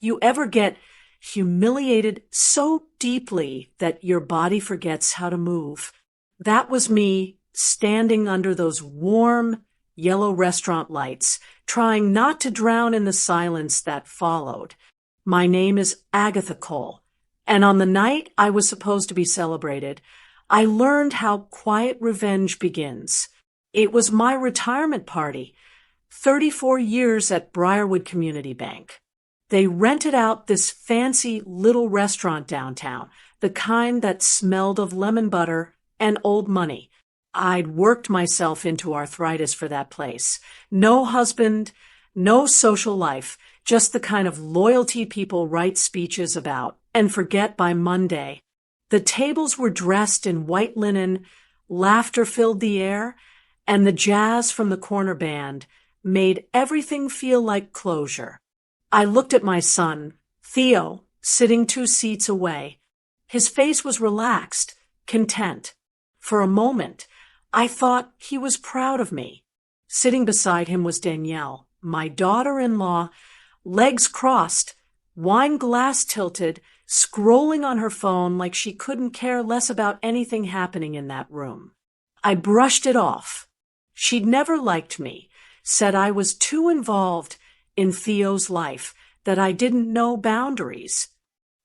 You ever get humiliated so deeply that your body forgets how to move? That was me standing under those warm, yellow restaurant lights, trying not to drown in the silence that followed. My name is Agatha Cole, and on the night I was supposed to be celebrated, I learned how quiet revenge begins. It was my retirement party, 34 years at Briarwood Community Bank. They rented out this fancy little restaurant downtown, the kind that smelled of lemon butter and old money. I'd worked myself into arthritis for that place. No husband, no social life, just the kind of loyalty people write speeches about and forget by Monday. The tables were dressed in white linen, laughter filled the air, and the jazz from the corner band made everything feel like closure. I looked at my son, Theo, sitting 2 seats away. His face was relaxed, content. For a moment, I thought he was proud of me. Sitting beside him was Danielle, my daughter-in-law, legs crossed, wine glass tilted, scrolling on her phone like she couldn't care less about anything happening in that room. I brushed it off. She'd never liked me, said I was too involved in Theo's life, that I didn't know boundaries.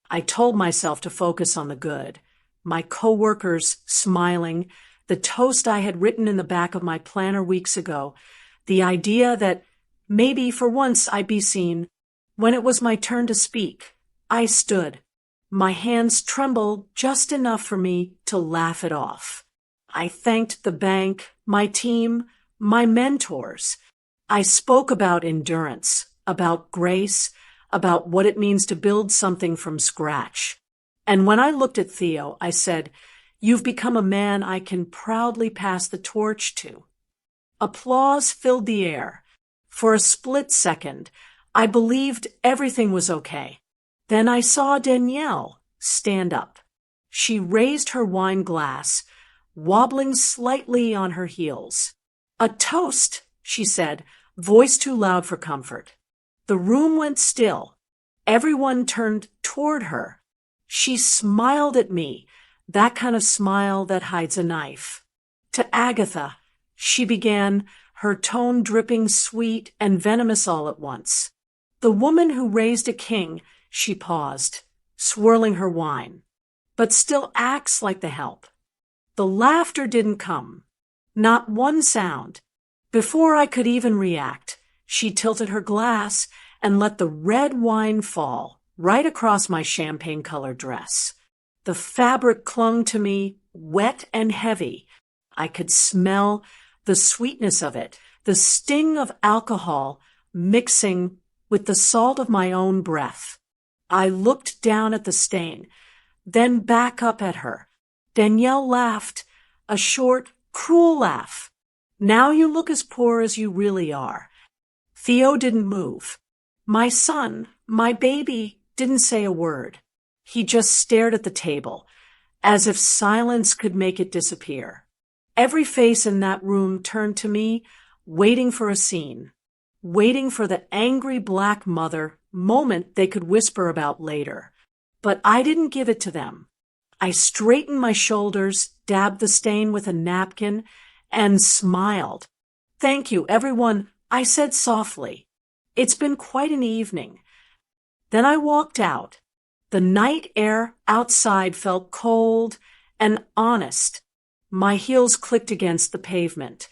I told myself to focus on the good. My coworkers smiling, the toast I had written in the back of my planner weeks ago, the idea that maybe for once I'd be seen. When it was my turn to speak, I stood. My hands trembled just enough for me to laugh it off. I thanked the bank, my team, my mentors. I spoke about endurance, about grace, about what it means to build something from scratch. And when I looked at Theo, I said, "You've become a man I can proudly pass the torch to." Applause filled the air. For a split second, I believed everything was okay. Then I saw Danielle stand up. She raised her wine glass, wobbling slightly on her heels. "A toast," she said, voice too loud for comfort. The room went still. Everyone turned toward her. She smiled at me, that kind of smile that hides a knife. "To Agatha," she began, her tone dripping sweet and venomous all at once. "The woman who raised a king," she paused, swirling her wine, "but still acts like the help." The laughter didn't come. Not one sound. Before I could even react, she tilted her glass and let the red wine fall right across my champagne-colored dress. The fabric clung to me, wet and heavy. I could smell the sweetness of it, the sting of alcohol mixing with the salt of my own breath. I looked down at the stain, then back up at her. Danielle laughed, a short, cruel laugh. "Now you look as poor as you really are." Theo didn't move. My son, my baby, didn't say a word. He just stared at the table, as if silence could make it disappear. Every face in that room turned to me, waiting for a scene, waiting for the angry black mother moment they could whisper about later. But I didn't give it to them. I straightened my shoulders, dabbed the stain with a napkin, and smiled. "Thank you, everyone," I said softly. "It's been quite an evening." Then I walked out. The night air outside felt cold and honest. My heels clicked against the pavement.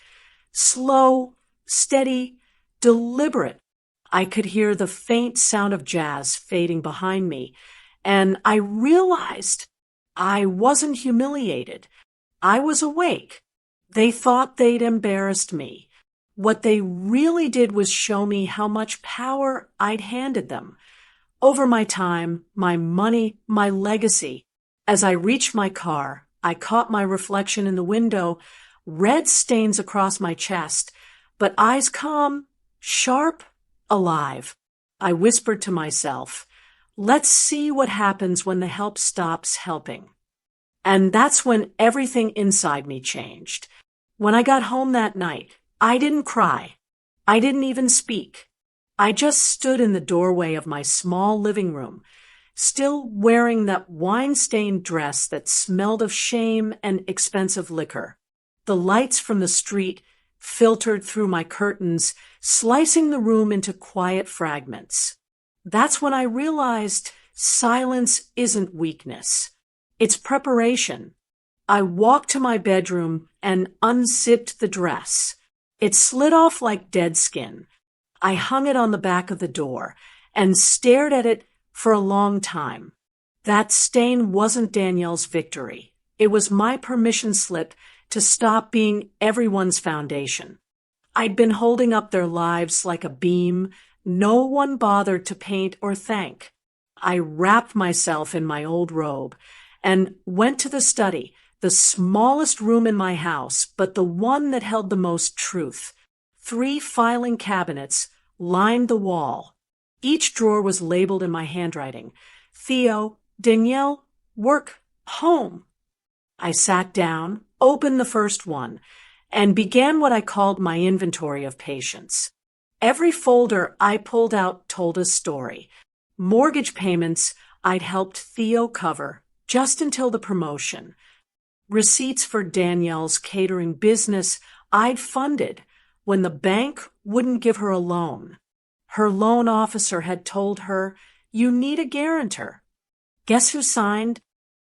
Slow, steady, deliberate. I could hear the faint sound of jazz fading behind me, and I realized I wasn't humiliated. I was awake. They thought they'd embarrassed me. What they really did was show me how much power I'd handed them over my time, my money, my legacy. As I reached my car, I caught my reflection in the window, red stains across my chest, but eyes calm, sharp, alive. I whispered to myself, "Let's see what happens when the help stops helping." And that's when everything inside me changed. When I got home that night, I didn't cry. I didn't even speak. I just stood in the doorway of my small living room, still wearing that wine-stained dress that smelled of shame and expensive liquor. The lights from the street filtered through my curtains, slicing the room into quiet fragments. That's when I realized silence isn't weakness. It's preparation. I walked to my bedroom and unzipped the dress. It slid off like dead skin. I hung it on the back of the door and stared at it for a long time. That stain wasn't Danielle's victory. It was my permission slip to stop being everyone's foundation. I'd been holding up their lives like a beam no one bothered to paint or thank. I wrapped myself in my old robe and went to the study, the smallest room in my house, but the one that held the most truth. 3 filing cabinets lined the wall. Each drawer was labeled in my handwriting: Theo, Danielle, work, home. I sat down, opened the first one, and began what I called my inventory of patience. Every folder I pulled out told a story. Mortgage payments I'd helped Theo cover just until the promotion. Receipts for Danielle's catering business I'd funded when the bank wouldn't give her a loan. Her loan officer had told her, "You need a guarantor." Guess who signed?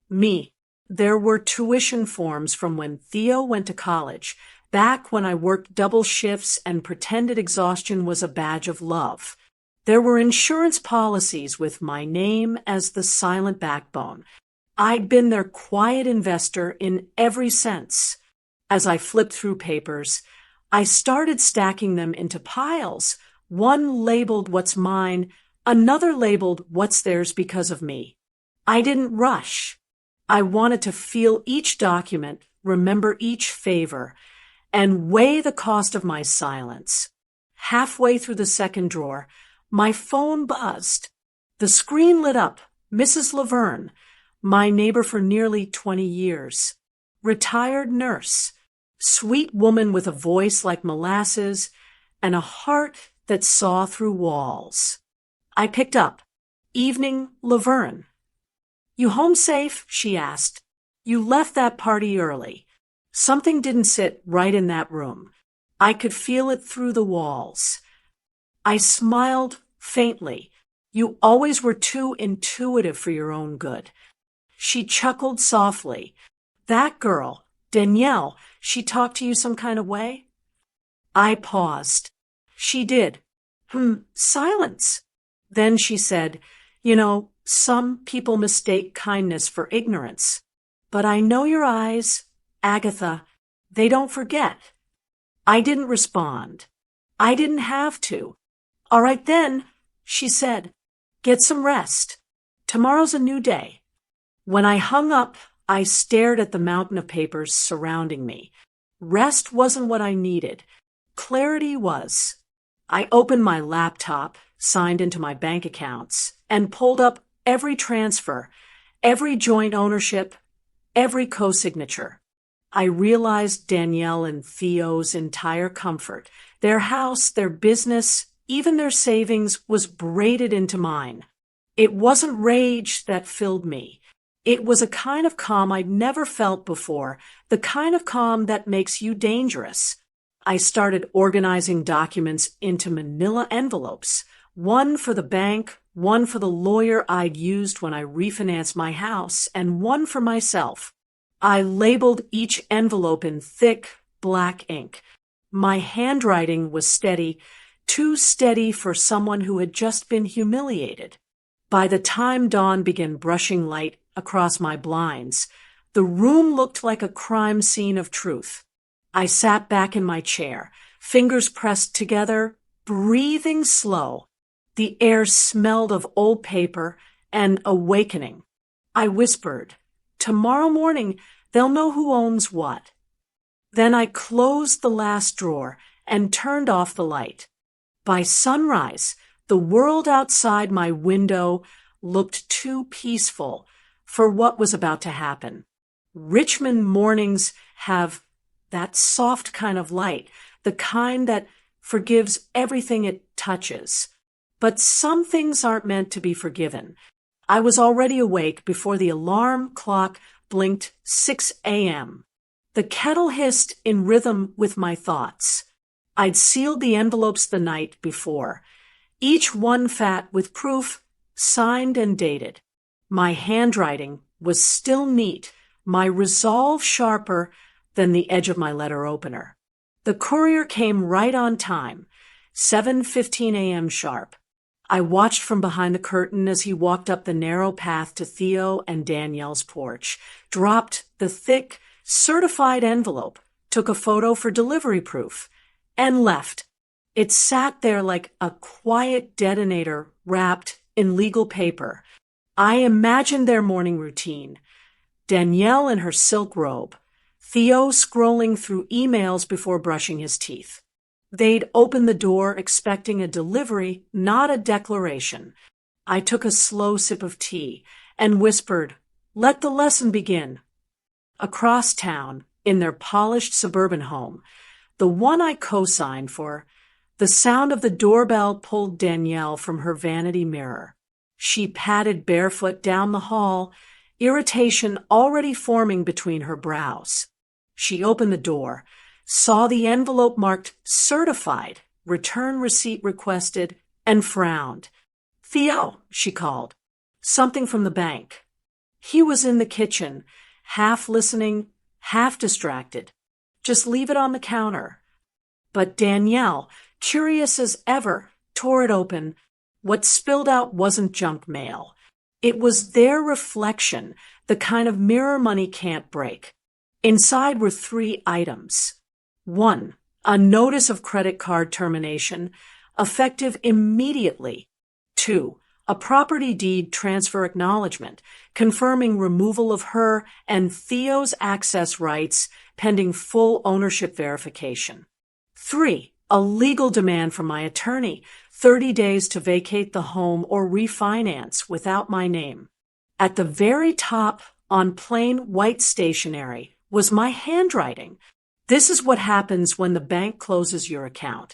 Me. There were tuition forms from when Theo went to college, back when I worked double shifts and pretended exhaustion was a badge of love. There were insurance policies with my name as the silent backbone. I'd been their quiet investor in every sense. As I flipped through papers, I started stacking them into piles, one labeled what's mine, another labeled what's theirs because of me. I didn't rush. I wanted to feel each document, remember each favor, and weigh the cost of my silence. Halfway through the second drawer, my phone buzzed. The screen lit up. Mrs. Laverne, my neighbor for nearly 20 years. Retired nurse. Sweet woman with a voice like molasses and a heart that saw through walls. I picked up. Evening, Laverne. "You home safe?" she asked. "You left that party early." Something didn't sit right in that room. I could feel it through the walls. I smiled faintly. "You always were too intuitive for your own good." She chuckled softly. "That girl, Danielle, she talked to you some kind of way?" I paused. She did. Silence. Then she said, "Some people mistake kindness for ignorance. But I know your eyes, Agatha, they don't forget." I didn't respond. I didn't have to. "All right then," she said. "Get some rest. Tomorrow's a new day." When I hung up, I stared at the mountain of papers surrounding me. Rest wasn't what I needed. Clarity was. I opened my laptop, signed into my bank accounts, and pulled up every transfer, every joint ownership, every co-signature. I realized Danielle and Theo's entire comfort. Their house, their business, even their savings was braided into mine. It wasn't rage that filled me. It was a kind of calm I'd never felt before, the kind of calm that makes you dangerous. I started organizing documents into manila envelopes, one for the bank, one for the lawyer I'd used when I refinanced my house, and one for myself. I labeled each envelope in thick, black ink. My handwriting was steady, too steady for someone who had just been humiliated. By the time dawn began brushing light across my blinds, the room looked like a crime scene of truth. I sat back in my chair, fingers pressed together, breathing slow. The air smelled of old paper and awakening. I whispered, "Tomorrow morning, they'll know who owns what." Then I closed the last drawer and turned off the light. By sunrise, the world outside my window looked too peaceful for what was about to happen. Richmond mornings have that soft kind of light, the kind that forgives everything it touches. But some things aren't meant to be forgiven. I was already awake before the alarm clock blinked 6 a.m. The kettle hissed in rhythm with my thoughts. I'd sealed the envelopes the night before, each one fat with proof, signed and dated. My handwriting was still neat, my resolve sharper than the edge of my letter opener. The courier came right on time, 7:15 a.m. sharp. I watched from behind the curtain as he walked up the narrow path to Theo and Danielle's porch, dropped the thick, certified envelope, took a photo for delivery proof, and left. It sat there like a quiet detonator wrapped in legal paper. I imagined their morning routine. Danielle in her silk robe, Theo scrolling through emails before brushing his teeth. They'd open the door expecting a delivery, not a declaration. I took a slow sip of tea and whispered, "Let the lesson begin." Across town, in their polished suburban home, the one I co-signed for, the sound of the doorbell pulled Danielle from her vanity mirror. She padded barefoot down the hall, irritation already forming between her brows. She opened the door, saw the envelope marked certified, return receipt requested, and frowned. "Theo," she called. "Something from the bank." He was in the kitchen, half listening, half distracted. "Just leave it on the counter." But Danielle, curious as ever, tore it open. What spilled out wasn't junk mail. It was their reflection, the kind of mirror money can't break. Inside were 3 items. 1. A notice of credit card termination, effective immediately. 2. A property deed transfer acknowledgement, confirming removal of her and Theo's access rights pending full ownership verification. 3. A legal demand from my attorney, 30 days to vacate the home or refinance without my name. At the very top, on plain white stationery, was my handwriting. This is what happens when the bank closes your account.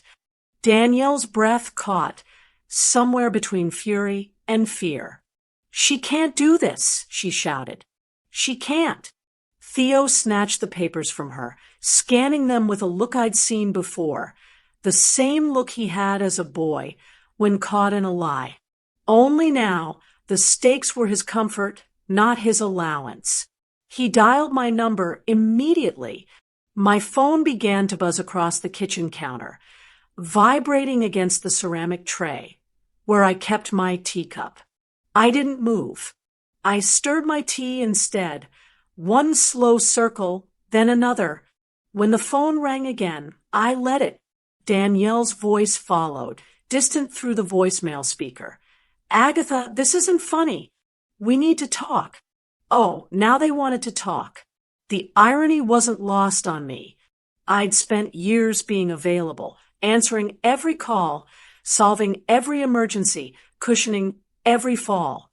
Danielle's breath caught, somewhere between fury and fear. "She can't do this," she shouted. "She can't." Theo snatched the papers from her, scanning them with a look I'd seen before, the same look he had as a boy when caught in a lie. Only now, the stakes were his comfort, not his allowance. He dialed my number immediately. My phone began to buzz across the kitchen counter, vibrating against the ceramic tray, where I kept my teacup. I didn't move. I stirred my tea instead, one slow circle, then another. When the phone rang again, I let it. Danielle's voice followed, distant through the voicemail speaker. "Agatha, this isn't funny. We need to talk." Oh, now they wanted to talk. The irony wasn't lost on me. I'd spent years being available, answering every call, solving every emergency, cushioning every fall.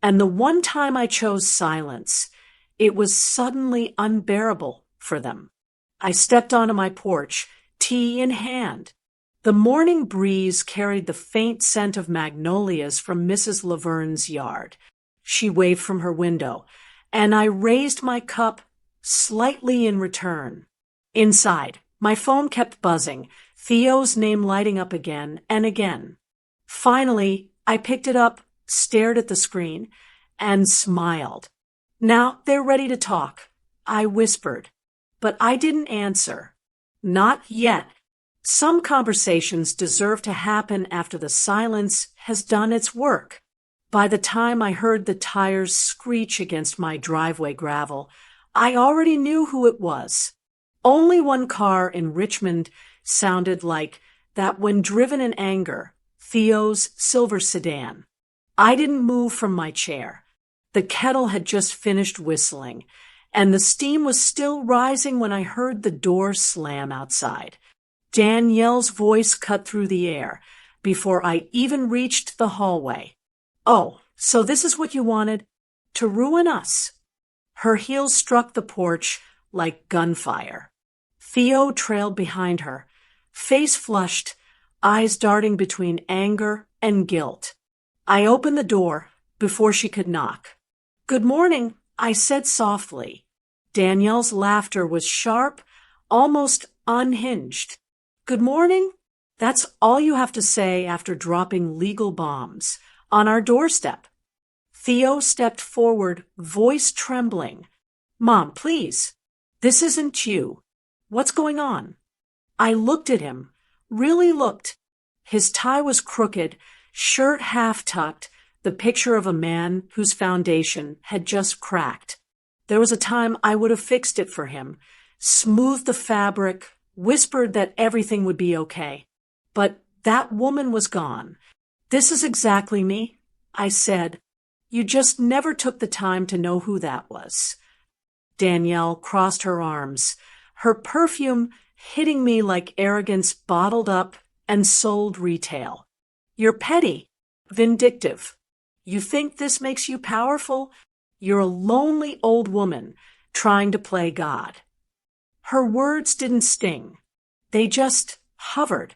And the one time I chose silence, it was suddenly unbearable for them. I stepped onto my porch, tea in hand. The morning breeze carried the faint scent of magnolias from Mrs. Laverne's yard. She waved from her window, and I raised my cup slightly in return. Inside, my phone kept buzzing, Theo's name lighting up again and again. Finally, I picked it up, stared at the screen, and smiled. "Now they're ready to talk," I whispered. But I didn't answer. Not yet. Some conversations deserve to happen after the silence has done its work. By the time I heard the tires screech against my driveway gravel, I already knew who it was. Only one car in Richmond sounded like that when driven in anger, Theo's silver sedan. I didn't move from my chair. The kettle had just finished whistling, and the steam was still rising when I heard the door slam outside. Danielle's voice cut through the air before I even reached the hallway. "Oh, so this is what you wanted? To ruin us?" Her heels struck the porch like gunfire. Theo trailed behind her, face flushed, eyes darting between anger and guilt. I opened the door before she could knock. "Good morning," I said softly. Danielle's laughter was sharp, almost unhinged. "Good morning?" That's all you have to say after dropping legal bombs on our doorstep. Theo stepped forward, voice trembling. "Mom, please. This isn't you. What's going on?" I looked at him, really looked. His tie was crooked, shirt half tucked, the picture of a man whose foundation had just cracked. There was a time I would have fixed it for him, smoothed the fabric, whispered that everything would be okay. But that woman was gone. "This is exactly me," I said. "You just never took the time to know who that was." Danielle crossed her arms, her perfume hitting me like arrogance bottled up and sold retail. "You're petty, vindictive. You think this makes you powerful? You're a lonely old woman trying to play God." Her words didn't sting. They just hovered.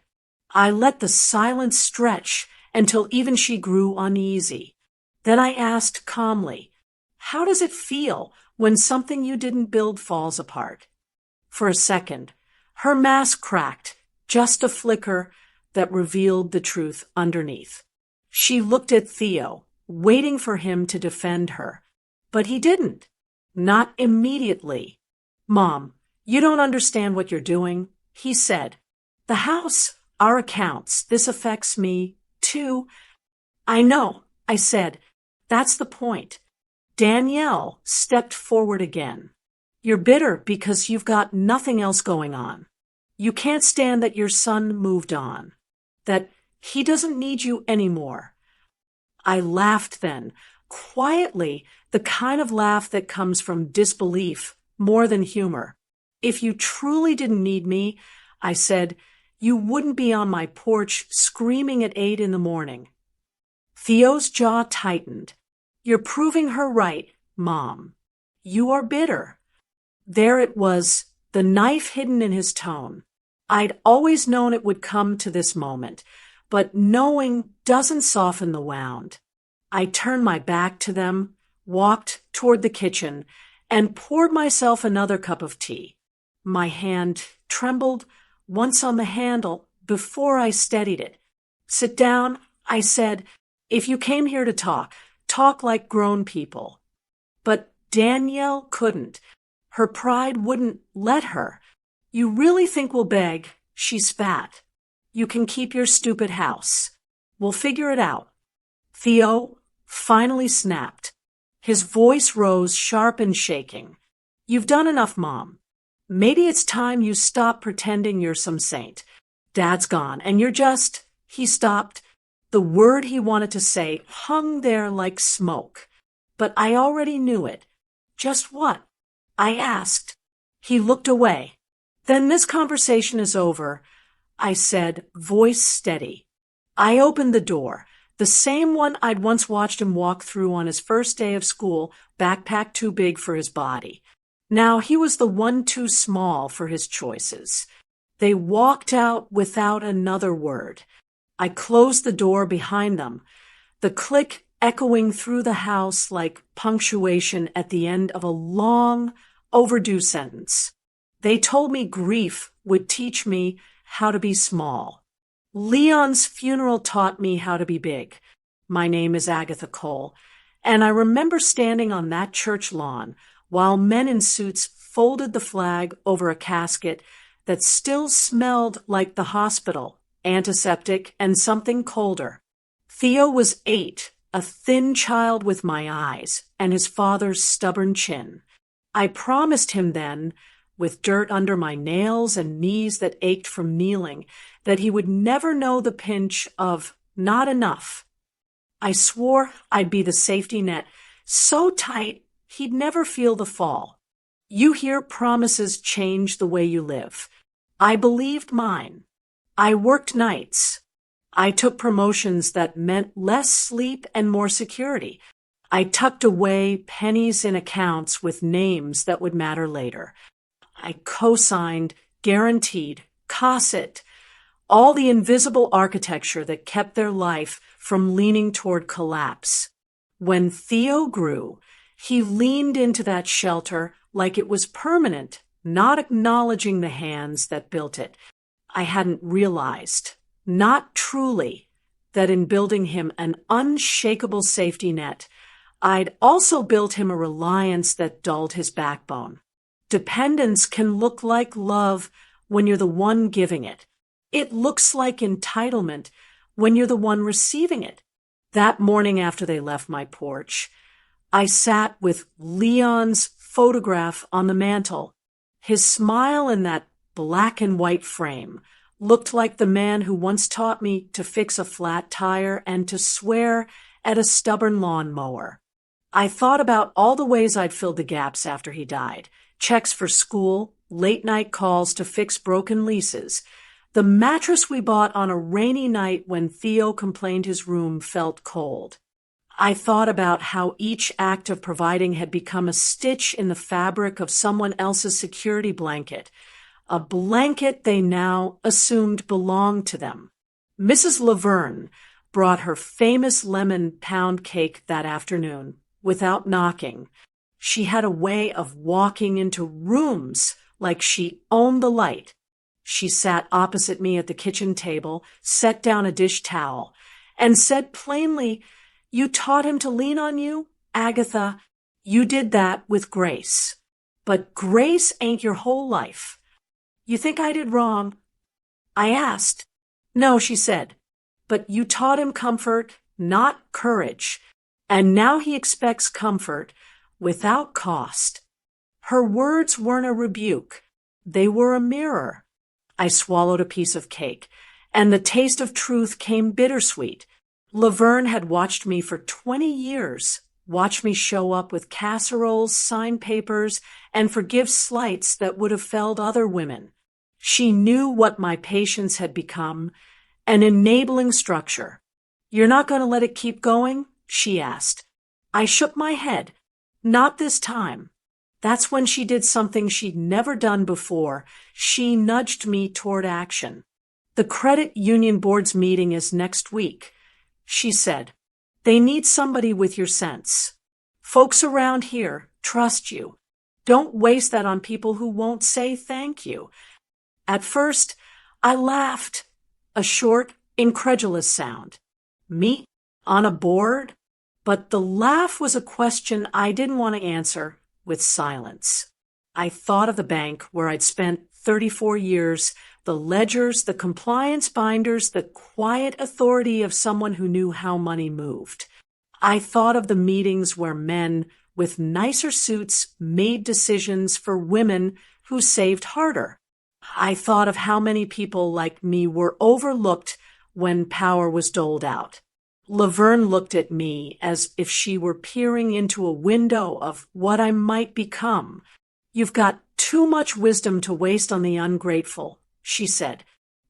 I let the silence stretch until even she grew uneasy. Then I asked calmly, "How does it feel when something you didn't build falls apart?" For a second, her mask cracked, just a flicker that revealed the truth underneath. She looked at Theo, waiting for him to defend her. But he didn't. Not immediately. "Mom, you don't understand what you're doing," he said. "The house, our accounts, this affects me, too." "I know," I said. "That's the point." Danielle stepped forward again. "You're bitter because you've got nothing else going on. You can't stand that your son moved on, that he doesn't need you anymore." I laughed then, quietly, the kind of laugh that comes from disbelief more than humor. "If you truly didn't need me," I said, "you wouldn't be on my porch screaming at 8 in the morning." Theo's jaw tightened. "You're proving her right, Mom. You are bitter." There it was, the knife hidden in his tone. I'd always known it would come to this moment, but knowing doesn't soften the wound. I turned my back to them, walked toward the kitchen, and poured myself another cup of tea. My hand trembled once on the handle before I steadied it. "Sit down," I said. "If you came here to talk like grown people." But Danielle couldn't. Her pride wouldn't let her. "You really think we'll beg?" she spat. "You can keep your stupid house. We'll figure it out." Theo finally snapped. His voice rose sharp and shaking. "You've done enough, Mom. Maybe it's time you stop pretending you're some saint. Dad's gone, and you're just—" He stopped. The word he wanted to say hung there like smoke. But I already knew it. "Just what?" I asked. He looked away. "Then this conversation is over," I said, voice steady. I opened the door, the same one I'd once watched him walk through on his first day of school, backpack too big for his body. Now he was the one too small for his choices. They walked out without another word. I closed the door behind them, the click echoing through the house like punctuation at the end of a long, overdue sentence. They told me grief would teach me how to be small. Leon's funeral taught me how to be big. My name is Agatha Cole, and I remember standing on that church lawn while men in suits folded the flag over a casket that still smelled like the hospital, antiseptic, and something colder. Theo was 8, a thin child with my eyes and his father's stubborn chin. I promised him then, with dirt under my nails and knees that ached from kneeling, that he would never know the pinch of not enough. I swore I'd be the safety net, so tight he'd never feel the fall. You hear promises change the way you live. I believed mine. I worked nights. I took promotions that meant less sleep and more security. I tucked away pennies in accounts with names that would matter later. I co-signed, guaranteed, COSIT, all the invisible architecture that kept their life from leaning toward collapse. When Theo grew, he leaned into that shelter like it was permanent, not acknowledging the hands that built it. I hadn't realized, not truly, that in building him an unshakable safety net, I'd also built him a reliance that dulled his backbone. Dependence can look like love when you're the one giving it. It looks like entitlement when you're the one receiving it. That morning after they left my porch, I sat with Leon's photograph on the mantel. His smile in that black and white frame looked like the man who once taught me to fix a flat tire and to swear at a stubborn lawnmower. I thought about all the ways I'd filled the gaps after he died. Checks for school, late-night calls to fix broken leases, the mattress we bought on a rainy night when Theo complained his room felt cold. I thought about how each act of providing had become a stitch in the fabric of someone else's security blanket, a blanket they now assumed belonged to them. Mrs. Laverne brought her famous lemon pound cake that afternoon, without knocking. She had a way of walking into rooms like she owned the light. She sat opposite me at the kitchen table, set down a dish towel, and said plainly, "You taught him to lean on you, Agatha. You did that with grace. But grace ain't your whole life. You think I did wrong?" I asked. "No," she said, "but you taught him comfort, not courage, and now he expects comfort without cost." Her words weren't a rebuke. They were a mirror. I swallowed a piece of cake, and the taste of truth came bittersweet. Laverne had watched me for 20 years, watched me show up with casseroles, sign papers, and forgive slights that would have felled other women. She knew what my patience had become, an enabling structure. "You're not going to let it keep going?" she asked. I shook my head. "Not this time." That's when she did something she'd never done before. She nudged me toward action. "The credit union board's meeting is next week," she said. "They need somebody with your sense. Folks around here trust you. Don't waste that on people who won't say thank you." At first, I laughed, a short, incredulous sound. Me? On a board? But the laugh was a question I didn't want to answer with silence. I thought of the bank where I'd spent 34 years, the ledgers, the compliance binders, the quiet authority of someone who knew how money moved. I thought of the meetings where men with nicer suits made decisions for women who saved harder. I thought of how many people like me were overlooked when power was doled out. Laverne looked at me as if she were peering into a window of what I might become. "You've got too much wisdom to waste on the ungrateful," she said.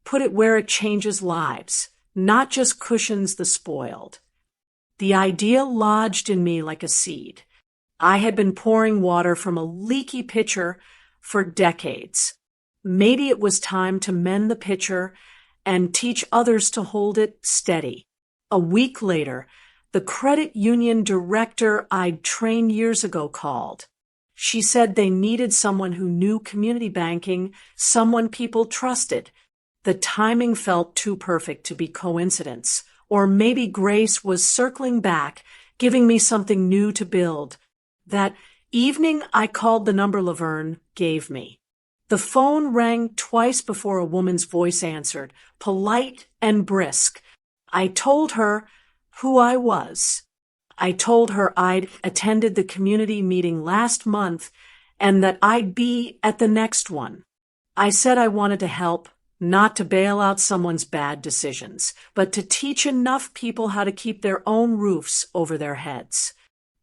"Put it where it changes lives, not just cushions the spoiled." The idea lodged in me like a seed. I had been pouring water from a leaky pitcher for decades. Maybe it was time to mend the pitcher and teach others to hold it steady. A week later, the credit union director I'd trained years ago called. She said they needed someone who knew community banking, someone people trusted. The timing felt too perfect to be coincidence, or maybe grace was circling back, giving me something new to build. That evening, I called the number Laverne gave me. The phone rang twice before a woman's voice answered, polite and brisk. I told her who I was. I told her I'd attended the community meeting last month and that I'd be at the next one. I said I wanted to help, not to bail out someone's bad decisions, but to teach enough people how to keep their own roofs over their heads.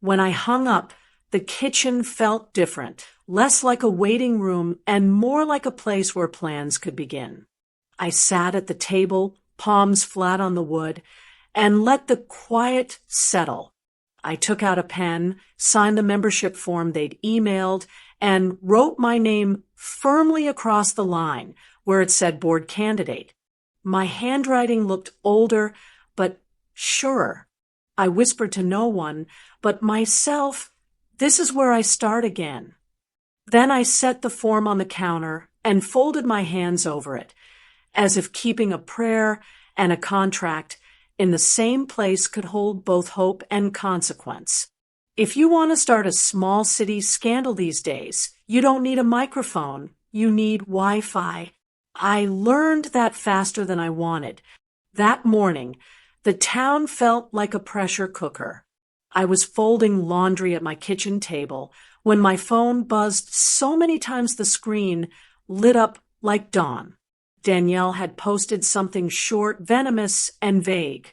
When I hung up, the kitchen felt different, less like a waiting room and more like a place where plans could begin. I sat at the table, palms flat on the wood, and let the quiet settle. I took out a pen, signed the membership form they'd emailed, and wrote my name firmly across the line where it said board candidate. My handwriting looked older, but surer. I whispered to no one, but myself, this is where I start again. Then I set the form on the counter and folded my hands over it, as if keeping a prayer and a contract in the same place could hold both hope and consequence. If you want to start a small city scandal these days, you don't need a microphone, you need Wi-Fi. I learned that faster than I wanted. That morning, the town felt like a pressure cooker. I was folding laundry at my kitchen table when my phone buzzed so many times the screen lit up like dawn. Danielle had posted something short, venomous, and vague.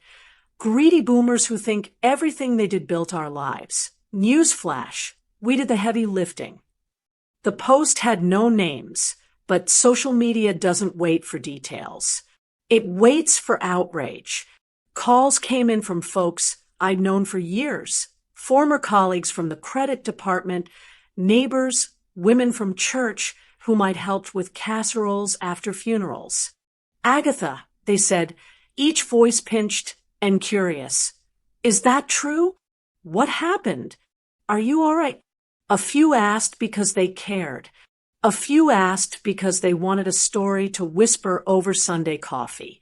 Greedy boomers who think everything they did built our lives. Newsflash, we did the heavy lifting. The post had no names, but social media doesn't wait for details. It waits for outrage. Calls came in from folks I'd known for years, former colleagues from the credit department, neighbors, women from church whom I'd helped with casseroles after funerals. Agatha, they said, each voice pinched and curious. Is that true? What happened? Are you all right? A few asked because they cared. A few asked because they wanted a story to whisper over Sunday coffee.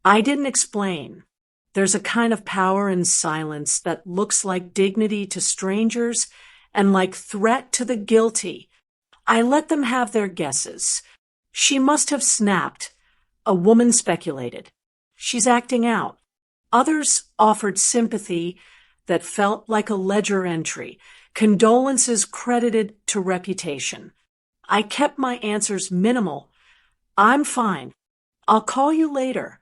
I didn't explain. There's a kind of power in silence that looks like dignity to strangers and like threat to the guilty. I let them have their guesses. She must have snapped. A woman speculated. She's acting out. Others offered sympathy that felt like a ledger entry, condolences credited to reputation. I kept my answers minimal. I'm fine. I'll call you later.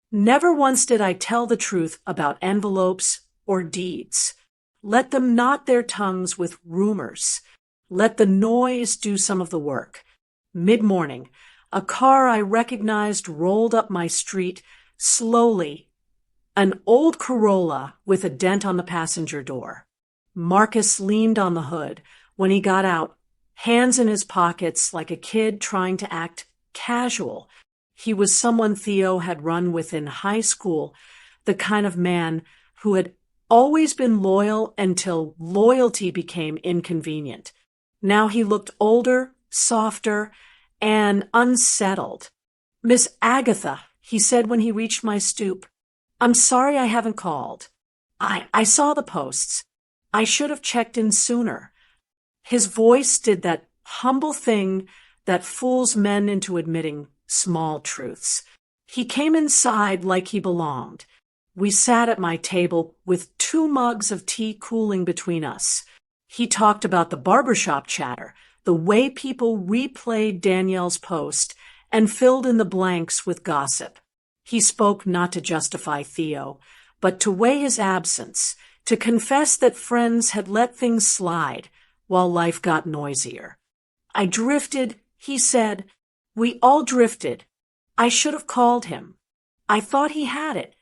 Never once did I tell the truth about envelopes or deeds. Let them knot their tongues with rumors. Let the noise do some of the work. Mid-morning, a car I recognized rolled up my street slowly, an old Corolla with a dent on the passenger door. Marcus leaned on the hood. When he got out, hands in his pockets like a kid trying to act casual. He was someone Theo had run with in high school, the kind of man who had always been loyal until loyalty became inconvenient. Now he looked older, softer, and unsettled. Miss Agatha, he said when he reached my stoop, I'm sorry I haven't called. I saw the posts. I should have checked in sooner. His voice did that humble thing that fools men into admitting small truths. He came inside like he belonged. We sat at my table with 2 mugs of tea cooling between us. He talked about the barbershop chatter, the way people replayed Danielle's post and filled in the blanks with gossip. He spoke not to justify Theo, but to weigh his absence, to confess that friends had let things slide while life got noisier. I drifted, he said. We all drifted. I should have called him. I thought he had it.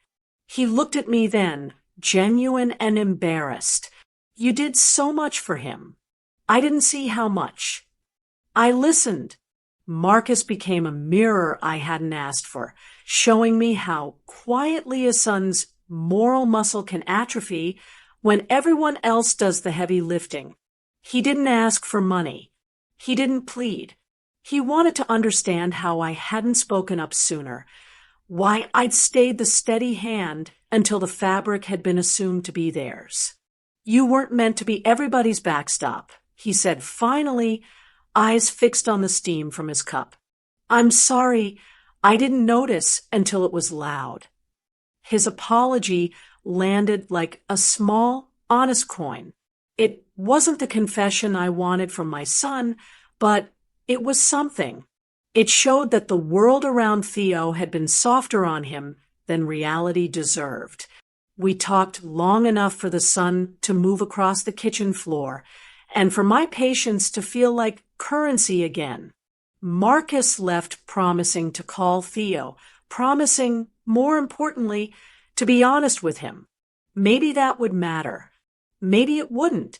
He looked at me then, genuine and embarrassed. You did so much for him. I didn't see how much. I listened. Marcus became a mirror I hadn't asked for, showing me how quietly a son's moral muscle can atrophy when everyone else does the heavy lifting. He didn't ask for money. He didn't plead. He wanted to understand how I hadn't spoken up sooner, why I'd stayed the steady hand until the fabric had been assumed to be theirs. You weren't meant to be everybody's backstop, he said finally, eyes fixed on the steam from his cup. I'm sorry, I didn't notice until it was loud. His apology landed like a small, honest coin. It wasn't the confession I wanted from my son, but it was something. It showed that the world around Theo had been softer on him than reality deserved. We talked long enough for the sun to move across the kitchen floor, and for my patience to feel like currency again. Marcus left promising to call Theo, promising, more importantly, to be honest with him. Maybe that would matter. Maybe it wouldn't.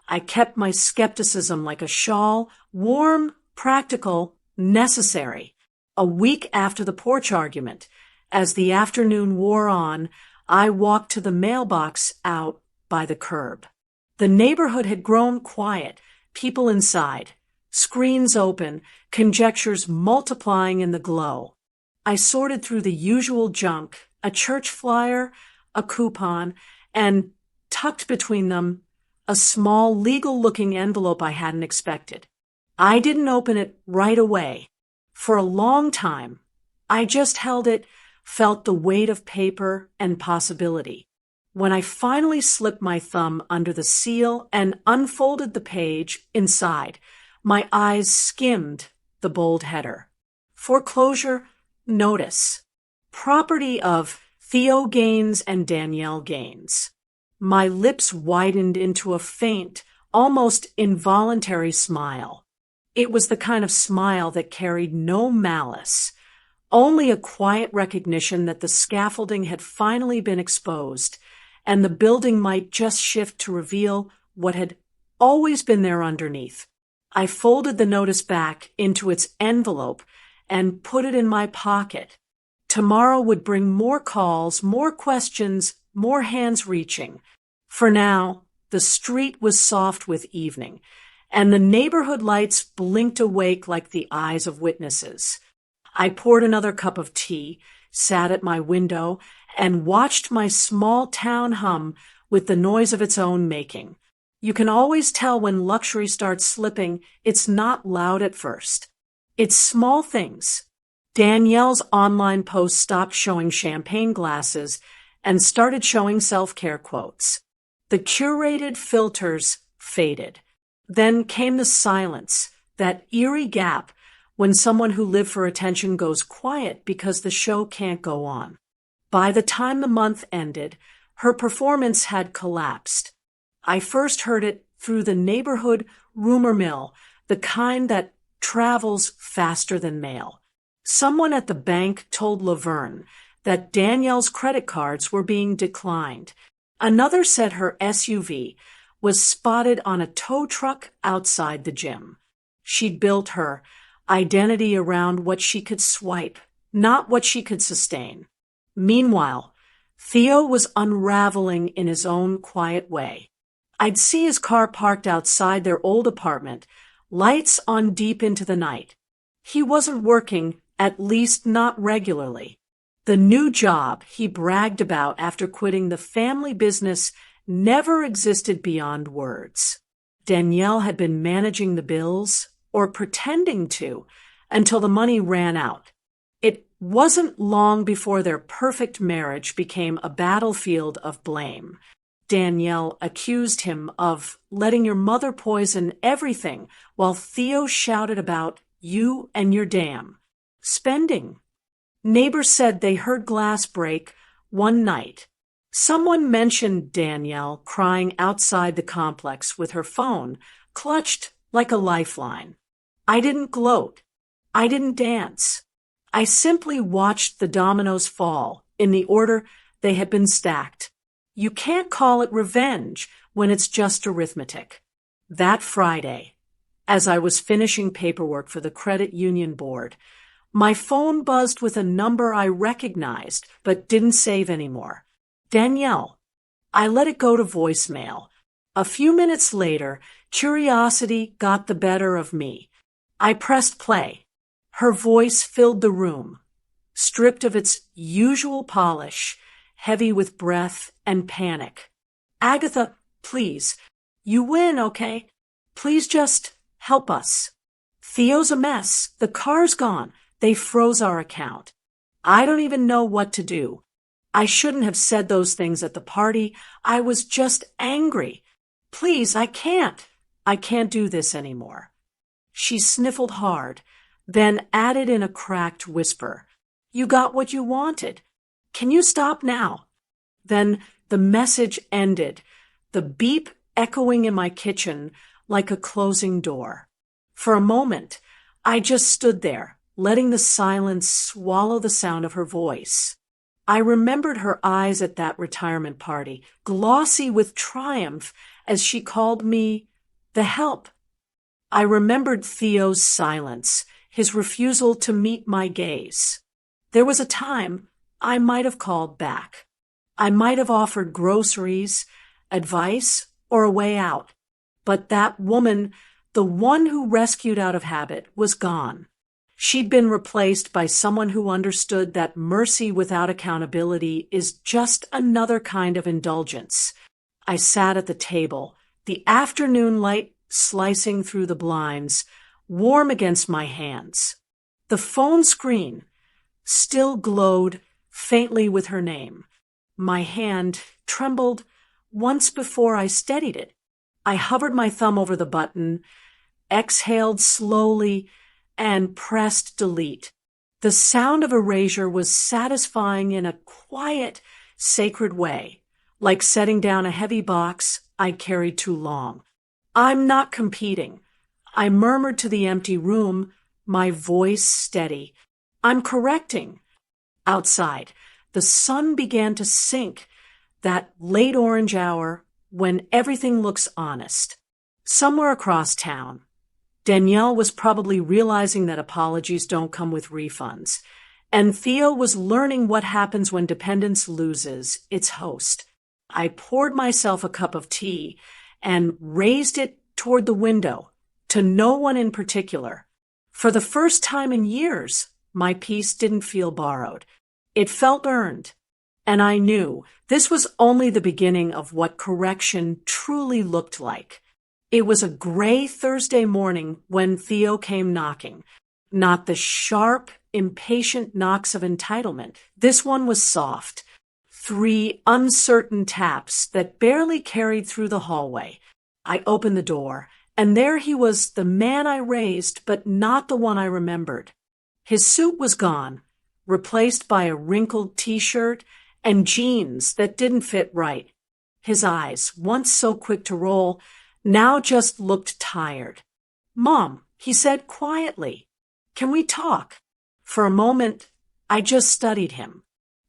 I kept my skepticism like a shawl, warm, practical, necessary. A week after the porch argument, as the afternoon wore on, I walked to the mailbox out by the curb. The neighborhood had grown quiet, people inside, screens open, conjectures multiplying in the glow. I sorted through the usual junk, a church flyer, a coupon, and, tucked between them, a small legal-looking envelope I hadn't expected. I didn't open it right away. For a long time, I just held it, felt the weight of paper and possibility. When I finally slipped my thumb under the seal and unfolded the page inside, my eyes skimmed the bold header. Foreclosure notice. Property of Theo Gaines and Danielle Gaines. My lips widened into a faint, almost involuntary smile. It was the kind of smile that carried no malice, only a quiet recognition that the scaffolding had finally been exposed, and the building might just shift to reveal what had always been there underneath. I folded the notice back into its envelope and put it in my pocket. Tomorrow would bring more calls, more questions, more hands reaching. For now, the street was soft with evening, and the neighborhood lights blinked awake like the eyes of witnesses. I poured another cup of tea, sat at my window, and watched my small town hum with the noise of its own making. You can always tell when luxury starts slipping, it's not loud at first. It's small things. Danielle's online post stopped showing champagne glasses and started showing self-care quotes. The curated filters faded. Then came the silence, that eerie gap when someone who lived for attention goes quiet because the show can't go on. By the time the month ended, her performance had collapsed. I first heard it through the neighborhood rumor mill, the kind that travels faster than mail. Someone at the bank told Laverne that Danielle's credit cards were being declined. Another said her SUV was spotted on a tow truck outside the gym. She'd built her identity around what she could swipe, not what she could sustain. Meanwhile, Theo was unraveling in his own quiet way. I'd see his car parked outside their old apartment, lights on deep into the night. He wasn't working, at least not regularly. The new job he bragged about after quitting the family business never existed beyond words. Danielle had been managing the bills, or pretending to, until the money ran out. It wasn't long before their perfect marriage became a battlefield of blame. Danielle accused him of letting your mother poison everything, while Theo shouted about you and your dam. Spending. Neighbors said they heard glass break one night. Someone mentioned Danielle crying outside the complex with her phone clutched like a lifeline. I didn't gloat. I didn't dance. I simply watched the dominoes fall in the order they had been stacked. You can't call it revenge when it's just arithmetic. That Friday, as I was finishing paperwork for the credit union board, my phone buzzed with a number I recognized but didn't save anymore. Danielle. I let it go to voicemail. A few minutes later, curiosity got the better of me. I pressed play. Her voice filled the room, stripped of its usual polish, heavy with breath and panic. Agatha, please. You win, okay? Please just help us. Theo's a mess. The car's gone. They froze our account. I don't even know what to do. I shouldn't have said those things at the party. I was just angry. Please, I can't. I can't do this anymore. She sniffled hard, then added in a cracked whisper, You got what you wanted. Can you stop now? Then the message ended, the beep echoing in my kitchen like a closing door. For a moment, I just stood there, letting the silence swallow the sound of her voice. I remembered her eyes at that retirement party, glossy with triumph as she called me the help. I remembered Theo's silence, his refusal to meet my gaze. There was a time I might have called back. I might have offered groceries, advice, or a way out. But that woman, the one who rescued out of habit, was gone. She'd been replaced by someone who understood that mercy without accountability is just another kind of indulgence. I sat at the table, the afternoon light slicing through the blinds, warm against my hands. The phone screen still glowed faintly with her name. My hand trembled once before I steadied it. I hovered my thumb over the button, exhaled slowly, and pressed delete. The sound of erasure was satisfying in a quiet, sacred way, like setting down a heavy box I'd carried too long. I'm not competing. I murmured to the empty room, my voice steady. I'm correcting. Outside, the sun began to sink, that late orange hour when everything looks honest. Somewhere across town, Danielle was probably realizing that apologies don't come with refunds, and Theo was learning what happens when dependence loses its host. I poured myself a cup of tea and raised it toward the window, to no one in particular. For the first time in years, my peace didn't feel borrowed. It felt earned, and I knew this was only the beginning of what correction truly looked like. It was a gray Thursday morning when Theo came knocking. Not the sharp, impatient knocks of entitlement. This one was soft. 3 uncertain taps that barely carried through the hallway. I opened the door, and there he was, the man I raised, but not the one I remembered. His suit was gone, replaced by a wrinkled t-shirt and jeans that didn't fit right. His eyes, once so quick to roll, now just looked tired. "Mom," he said quietly, "can we talk?" For a moment, I just studied him.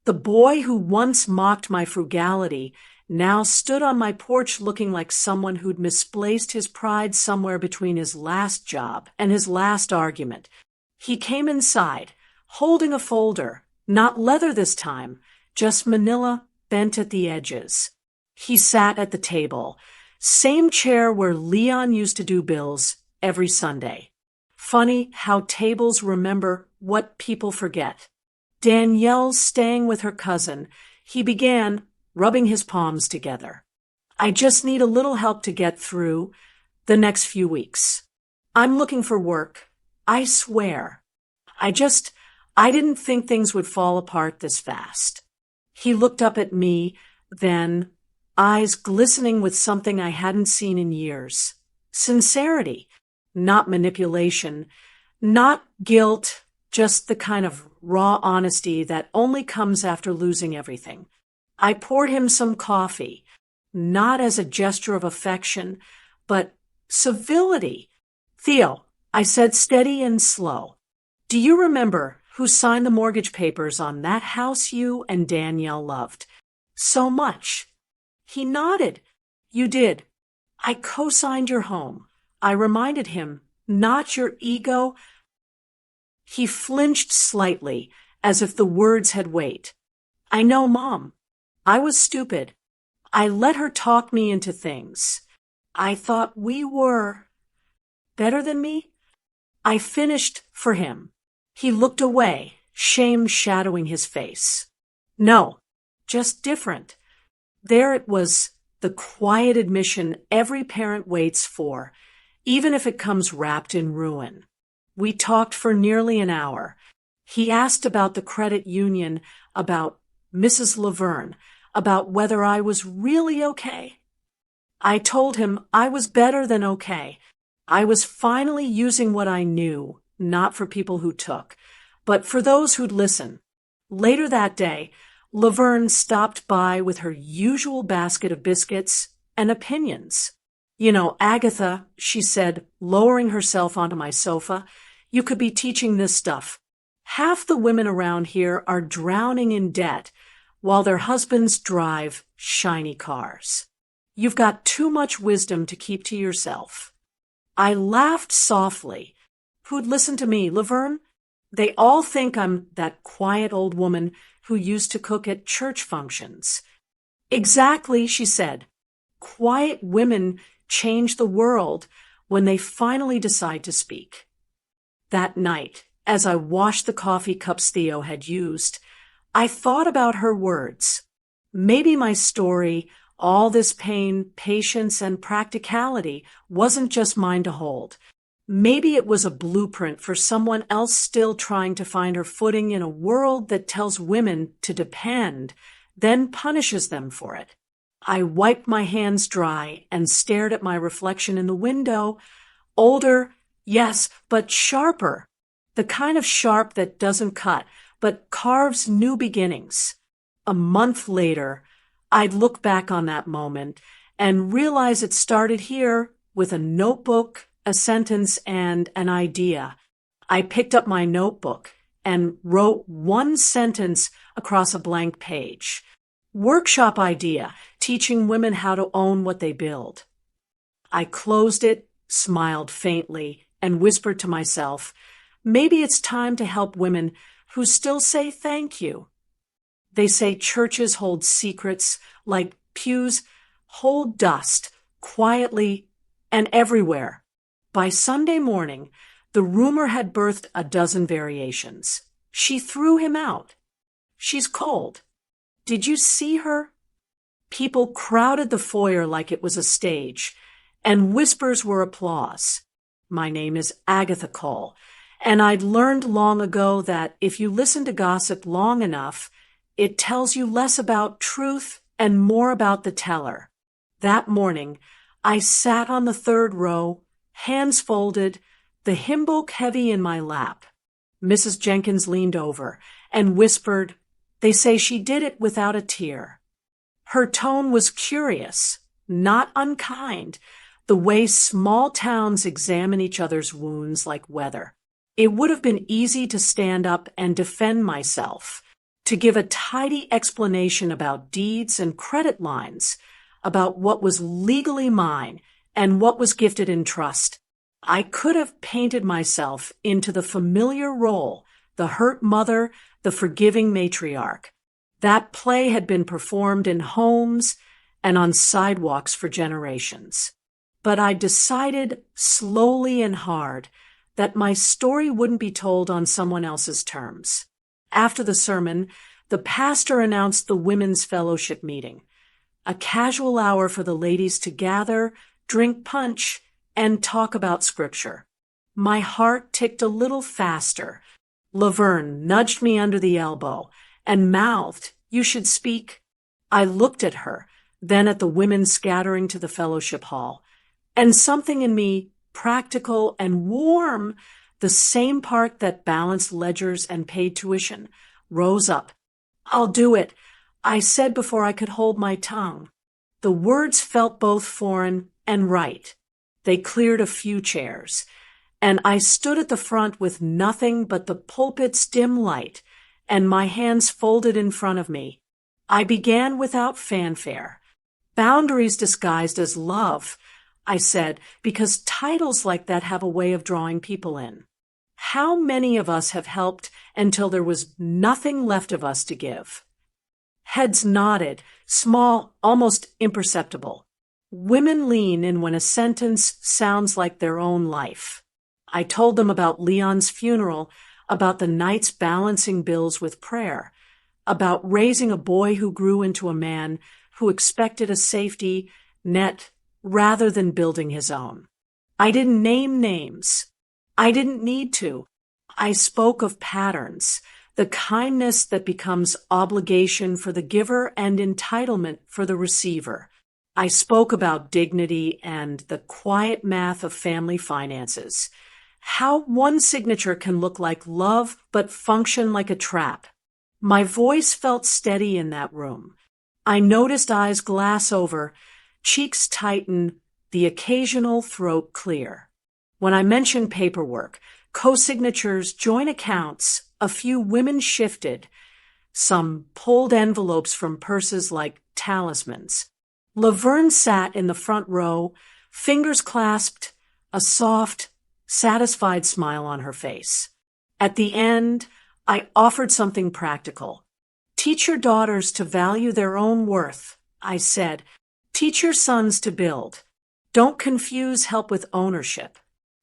The boy who once mocked my frugality now stood on my porch looking like someone who'd misplaced his pride somewhere between his last job and his last argument. He came inside, holding a folder, not leather this time, just manila bent at the edges. He sat at the table, same chair where Leon used to do bills every Sunday. Funny how tables remember what people forget. Danielle's staying with her cousin. He began, rubbing his palms together. "I just need a little help to get through the next few weeks. I'm looking for work. I swear. I didn't think things would fall apart this fast." He looked up at me, then, eyes glistening with something I hadn't seen in years. Sincerity, not manipulation, not guilt, just the kind of raw honesty that only comes after losing everything. I poured him some coffee, not as a gesture of affection, but civility. "Theo," I said steady and slow, "do you remember who signed the mortgage papers on that house you and Danielle loved so much?" He nodded. "You did. I co-signed your home." I reminded him, "Not your ego." He flinched slightly, as if the words had weight. "I know, Mom. I was stupid. I let her talk me into things. I thought we were better than me." I finished for him. He looked away, shame shadowing his face. "No, just different." There it was, the quiet admission every parent waits for, even if it comes wrapped in ruin. We talked for nearly an hour. He asked about the credit union, about Mrs. Laverne, about whether I was really okay. I told him I was better than okay. I was finally using what I knew, not for people who took, but for those who'd listen. Later that day, Laverne stopped by with her usual basket of biscuits and opinions. "You know, Agatha," she said, lowering herself onto my sofa, "you could be teaching this stuff. Half the women around here are drowning in debt while their husbands drive shiny cars. You've got too much wisdom to keep to yourself." I laughed softly. Who'd listen to me, Laverne? They all think I'm that quiet old woman who used to cook at church functions. Exactly, she said. Quiet women change the world when they finally decide to speak. That night, as I washed the coffee cups Theo had used, I thought about her words. Maybe my story, all this pain, patience, and practicality, wasn't just mine to hold. Maybe it was a blueprint for someone else still trying to find her footing in a world that tells women to depend, then punishes them for it. I wiped my hands dry and stared at my reflection in the window. Older, yes, but sharper. The kind of sharp that doesn't cut, but carves new beginnings. A month later, I'd look back on that moment and realize it started here with a notebook, a sentence, and an idea. I picked up my notebook and wrote one sentence across a blank page. Workshop idea, teaching women how to own what they build. I closed it, smiled faintly, and whispered to myself, maybe it's time to help women who still say thank you. They say churches hold secrets like pews hold dust quietly and everywhere. By Sunday morning, the rumor had birthed a dozen variations. She threw him out. She's cold. Did you see her? People crowded the foyer like it was a stage, and whispers were applause. My name is Agatha Cole, and I'd learned long ago that if you listen to gossip long enough, it tells you less about truth and more about the teller. That morning, I sat on the third row, hands folded, the hymn book heavy in my lap. Mrs. Jenkins leaned over and whispered, "They say she did it without a tear." Her tone was curious, not unkind, the way small towns examine each other's wounds like weather. It would have been easy to stand up and defend myself, to give a tidy explanation about deeds and credit lines, about what was legally mine and what was gifted in trust. I could have painted myself into the familiar role, the hurt mother, the forgiving matriarch. That play had been performed in homes and on sidewalks for generations. But I decided slowly and hard that my story wouldn't be told on someone else's terms. After the sermon, the pastor announced the women's fellowship meeting, a casual hour for the ladies to gather, drink punch, and talk about scripture. My heart ticked a little faster. Laverne nudged me under the elbow and mouthed, "You should speak." I looked at her, then at the women scattering to the fellowship hall, and something in me, practical and warm, the same part that balanced ledgers and paid tuition, rose up. "I'll do it," I said before I could hold my tongue. The words felt both foreign and right. They cleared a few chairs, and I stood at the front with nothing but the pulpit's dim light and my hands folded in front of me. I began without fanfare. "Boundaries disguised as love," I said, because titles like that have a way of drawing people in. How many of us have helped until there was nothing left of us to give? Heads nodded, small, almost imperceptible. Women lean in when a sentence sounds like their own life. I told them about Leon's funeral, about the nights balancing bills with prayer, about raising a boy who grew into a man who expected a safety net rather than building his own. I didn't name names. I didn't need to. I spoke of patterns, the kindness that becomes obligation for the giver and entitlement for the receiver. I spoke about dignity and the quiet math of family finances, how one signature can look like love but function like a trap. My voice felt steady in that room. I noticed eyes glass over, cheeks tighten, the occasional throat clear. When I mentioned paperwork, co-signatures, joint accounts, a few women shifted. Some pulled envelopes from purses like talismans. Laverne sat in the front row, fingers clasped, a soft, satisfied smile on her face. At the end, I offered something practical. Teach your daughters to value their own worth, I said. Teach your sons to build. Don't confuse help with ownership.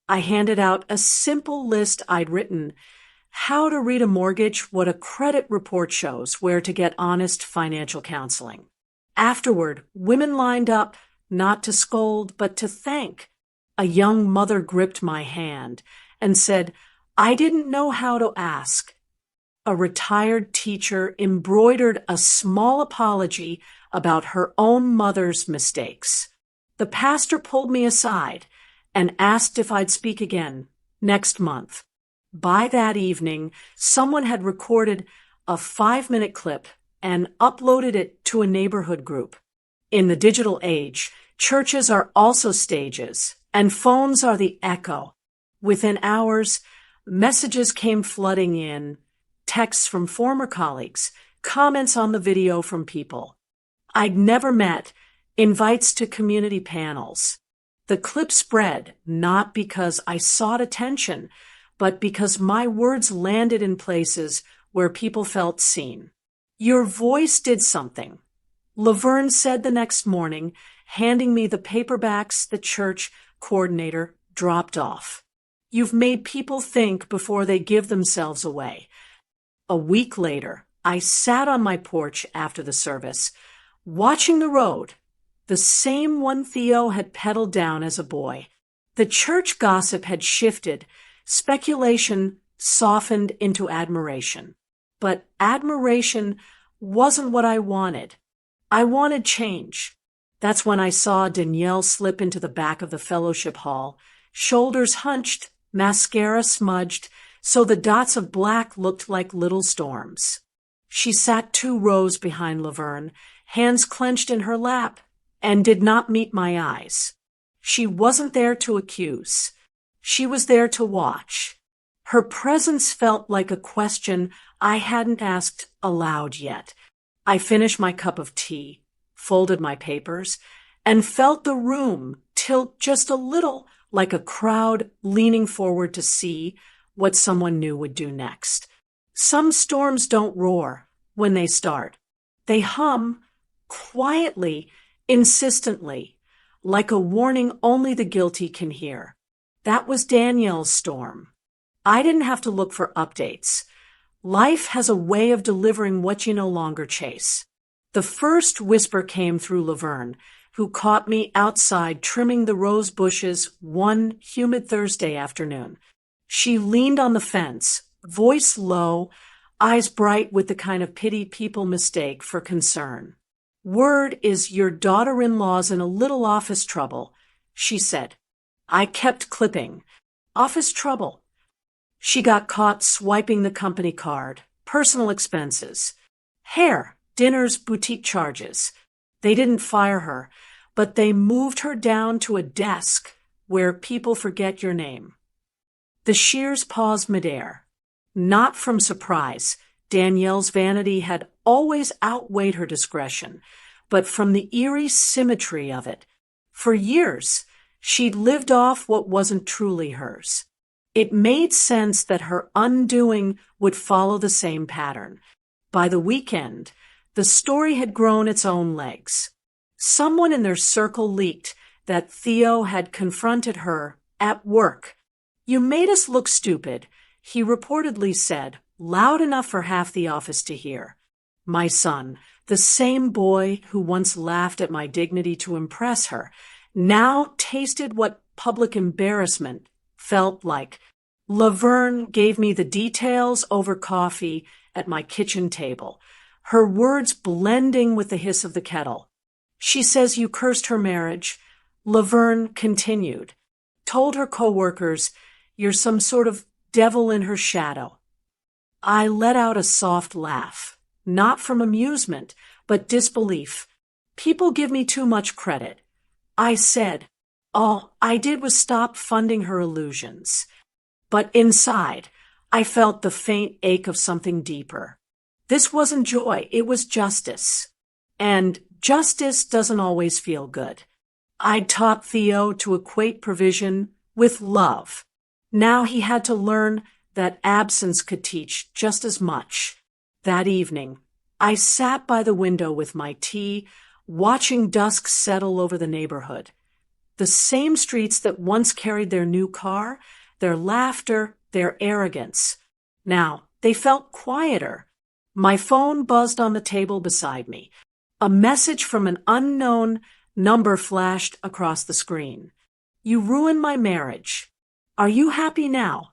I handed out a simple list I'd written: how to read a mortgage, what a credit report shows, where to get honest financial counseling. Afterward, women lined up, not to scold, but to thank. A young mother gripped my hand and said, "I didn't know how to ask." A retired teacher embroidered a small apology about her own mother's mistakes. The pastor pulled me aside and asked if I'd speak again next month. By that evening, someone had recorded a 5-minute clip and uploaded it to a neighborhood group. In the digital age, churches are also stages, and phones are the echo. Within hours, messages came flooding in, texts from former colleagues, comments on the video from people I'd never met, invites to community panels. The clip spread not because I sought attention, but because my words landed in places where people felt seen. Your voice did something, Laverne said the next morning, handing me the paperbacks the church coordinator dropped off. You've made people think before they give themselves away. A week later, I sat on my porch after the service, watching the road, the same one Theo had pedaled down as a boy. The church gossip had shifted, speculation softened into admiration. But admiration wasn't what I wanted. I wanted change. That's when I saw Danielle slip into the back of the fellowship hall, shoulders hunched, mascara smudged, so the dots of black looked like little storms. She sat 2 rows behind Laverne, hands clenched in her lap, and did not meet my eyes. She wasn't there to accuse. She was there to watch. Her presence felt like a question I hadn't asked aloud yet. I finished my cup of tea, folded my papers, and felt the room tilt just a little, like a crowd leaning forward to see what someone new would do next. Some storms don't roar when they start. They hum quietly, insistently, like a warning only the guilty can hear. That was Danielle's storm. I didn't have to look for updates. Life has a way of delivering what you no longer chase. The first whisper came through Laverne, who caught me outside trimming the rose bushes one humid Thursday afternoon. She leaned on the fence, voice low, eyes bright with the kind of pity people mistake for concern. "Word is your daughter-in-law's in a little office trouble," she said. I kept clipping. Office trouble. She got caught swiping the company card, personal expenses, hair, dinners, boutique charges. They didn't fire her, but they moved her down to a desk where people forget your name. The shears paused midair. Not from surprise. Danielle's vanity had always outweighed her discretion, but from the eerie symmetry of it. For years, she'd lived off what wasn't truly hers. It made sense that her undoing would follow the same pattern. By the weekend, the story had grown its own legs. Someone in their circle leaked that Theo had confronted her at work. "You made us look stupid," he reportedly said, loud enough for half the office to hear. My son, the same boy who once laughed at my dignity to impress her, now tasted what public embarrassment felt like. Laverne gave me the details over coffee at my kitchen table, her words blending with the hiss of the kettle. "She says you cursed her marriage," Laverne continued. "Told her coworkers you're some sort of devil in her shadow." I let out a soft laugh, not from amusement, but disbelief. People give me too much credit. I said, all I did was stop funding her illusions. But inside, I felt the faint ache of something deeper. This wasn't joy, it was justice. And justice doesn't always feel good. I'd taught Theo to equate provision with love. Now he had to learn that absence could teach just as much. That evening, I sat by the window with my tea, watching dusk settle over the neighborhood. The same streets that once carried their new car, their laughter, their arrogance. Now, they felt quieter. My phone buzzed on the table beside me. A message from an unknown number flashed across the screen. "You ruined my marriage. Are you happy now?"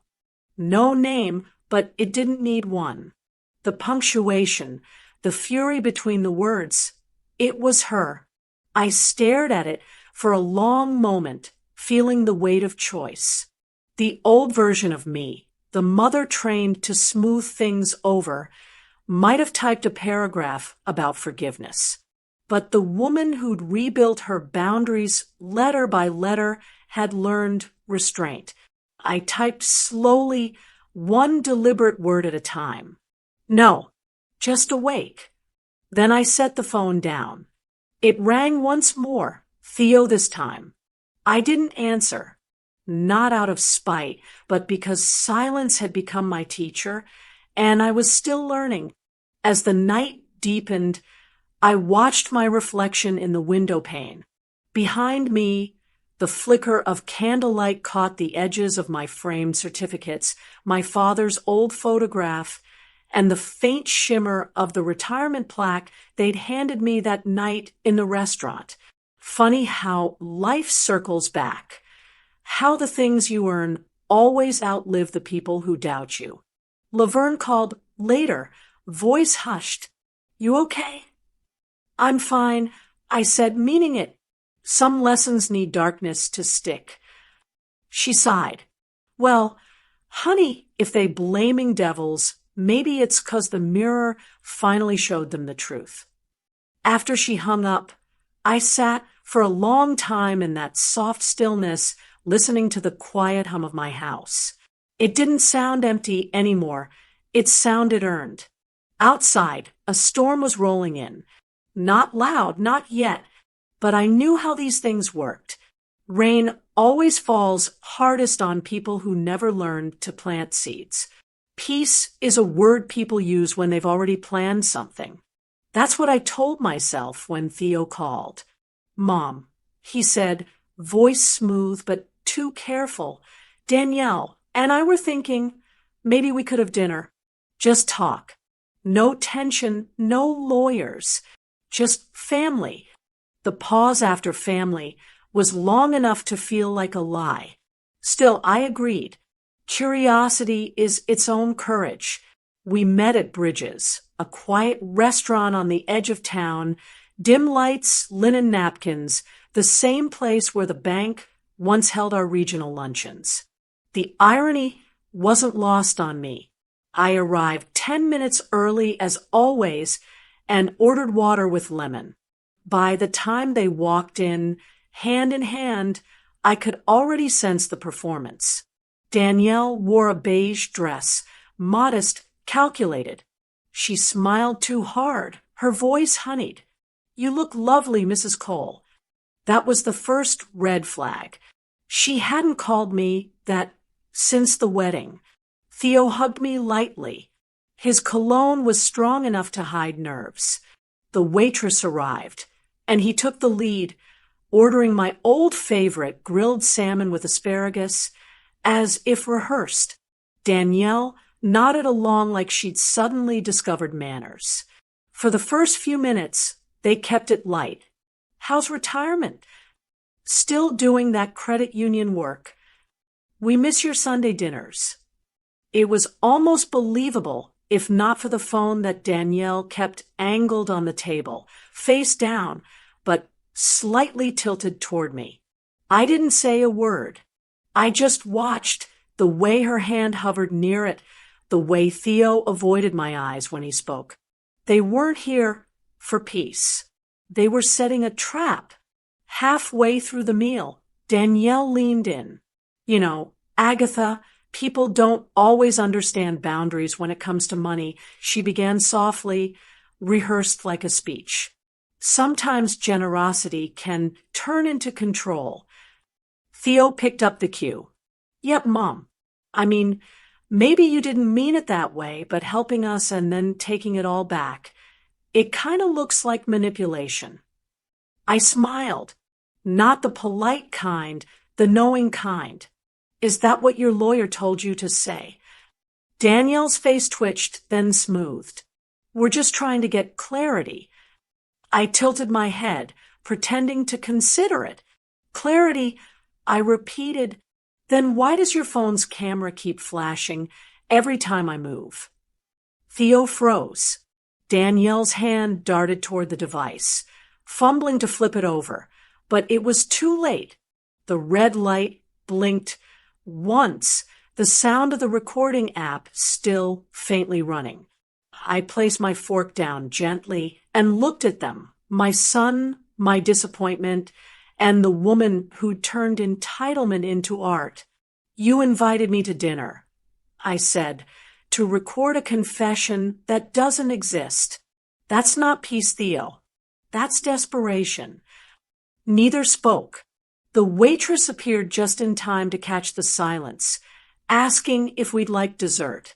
No name, but it didn't need one. The punctuation, the fury between the words, it was her. I stared at it for a long moment, feeling the weight of choice. The old version of me, the mother trained to smooth things over, might have typed a paragraph about forgiveness. But the woman who'd rebuilt her boundaries letter by letter had learned restraint. I typed slowly, one deliberate word at a time. "No, just awake." Then I set the phone down. It rang once more, Theo this time. I didn't answer, not out of spite, but because silence had become my teacher, and I was still learning. As the night deepened, I watched my reflection in the window pane. Behind me, the flicker of candlelight caught the edges of my framed certificates, my father's old photograph, and the faint shimmer of the retirement plaque they'd handed me that night in the restaurant. Funny how life circles back, how the things you earn always outlive the people who doubt you. Laverne called later, voice hushed. "You okay?" "I'm fine," I said, meaning it. Some lessons need darkness to stick. She sighed. "Well, honey, if they blaming devils, maybe it's 'cause the mirror finally showed them the truth." After she hung up, I sat for a long time in that soft stillness, listening to the quiet hum of my house. It didn't sound empty anymore. It sounded earned. Outside, a storm was rolling in. Not loud, not yet, but I knew how these things worked. Rain always falls hardest on people who never learned to plant seeds. Peace is a word people use when they've already planned something. That's what I told myself when Theo called. "Mom," he said, voice smooth but too careful. "Danielle and I were thinking maybe we could have dinner. Just talk. No tension, no lawyers. Just family." The pause after family was long enough to feel like a lie. Still, I agreed. Curiosity is its own courage. We met at Bridges, a quiet restaurant on the edge of town, dim lights, linen napkins, the same place where the bank once held our regional luncheons. The irony wasn't lost on me. I arrived 10 minutes early as always and ordered water with lemon. By the time they walked in, hand in hand, I could already sense the performance. Danielle wore a beige dress, modest, calculated. She smiled too hard, her voice honeyed. "You look lovely, Mrs. Cole." That was the first red flag. She hadn't called me that since the wedding. Theo hugged me lightly. His cologne was strong enough to hide nerves. The waitress arrived, and he took the lead, ordering my old favorite grilled salmon with asparagus, as if rehearsed. Danielle nodded along like she'd suddenly discovered manners. For the first few minutes, they kept it light. "How's retirement?" "Still doing that credit union work." "We miss your Sunday dinners." It was almost believable, if not for the phone that Danielle kept angled on the table, face down, but slightly tilted toward me. I didn't say a word. I just watched the way her hand hovered near it, the way Theo avoided my eyes when he spoke. They weren't here for peace. They were setting a trap. Halfway through the meal, Danielle leaned in. "You know, Agatha, people don't always understand boundaries when it comes to money," she began softly, rehearsed like a speech. "Sometimes generosity can turn into control." Theo picked up the cue. "Yep, Mom." I mean, maybe you didn't mean it that way, but helping us and then taking it all back, it kind of looks like manipulation. I smiled. Not the polite kind, the knowing kind. Is that what your lawyer told you to say? Danielle's face twitched, then smoothed. We're just trying to get clarity. I tilted my head, pretending to consider it. Clarity, I repeated. Then why does your phone's camera keep flashing every time I move? Theo froze. Danielle's hand darted toward the device, fumbling to flip it over, but it was too late. The red light blinked once, the sound of the recording app still faintly running. I placed my fork down gently and looked at them, my son, my disappointment, and the woman who turned entitlement into art. You invited me to dinner, I said, to record a confession that doesn't exist. That's not peace, Theo. That's desperation. Neither spoke. The waitress appeared just in time to catch the silence, asking if we'd like dessert.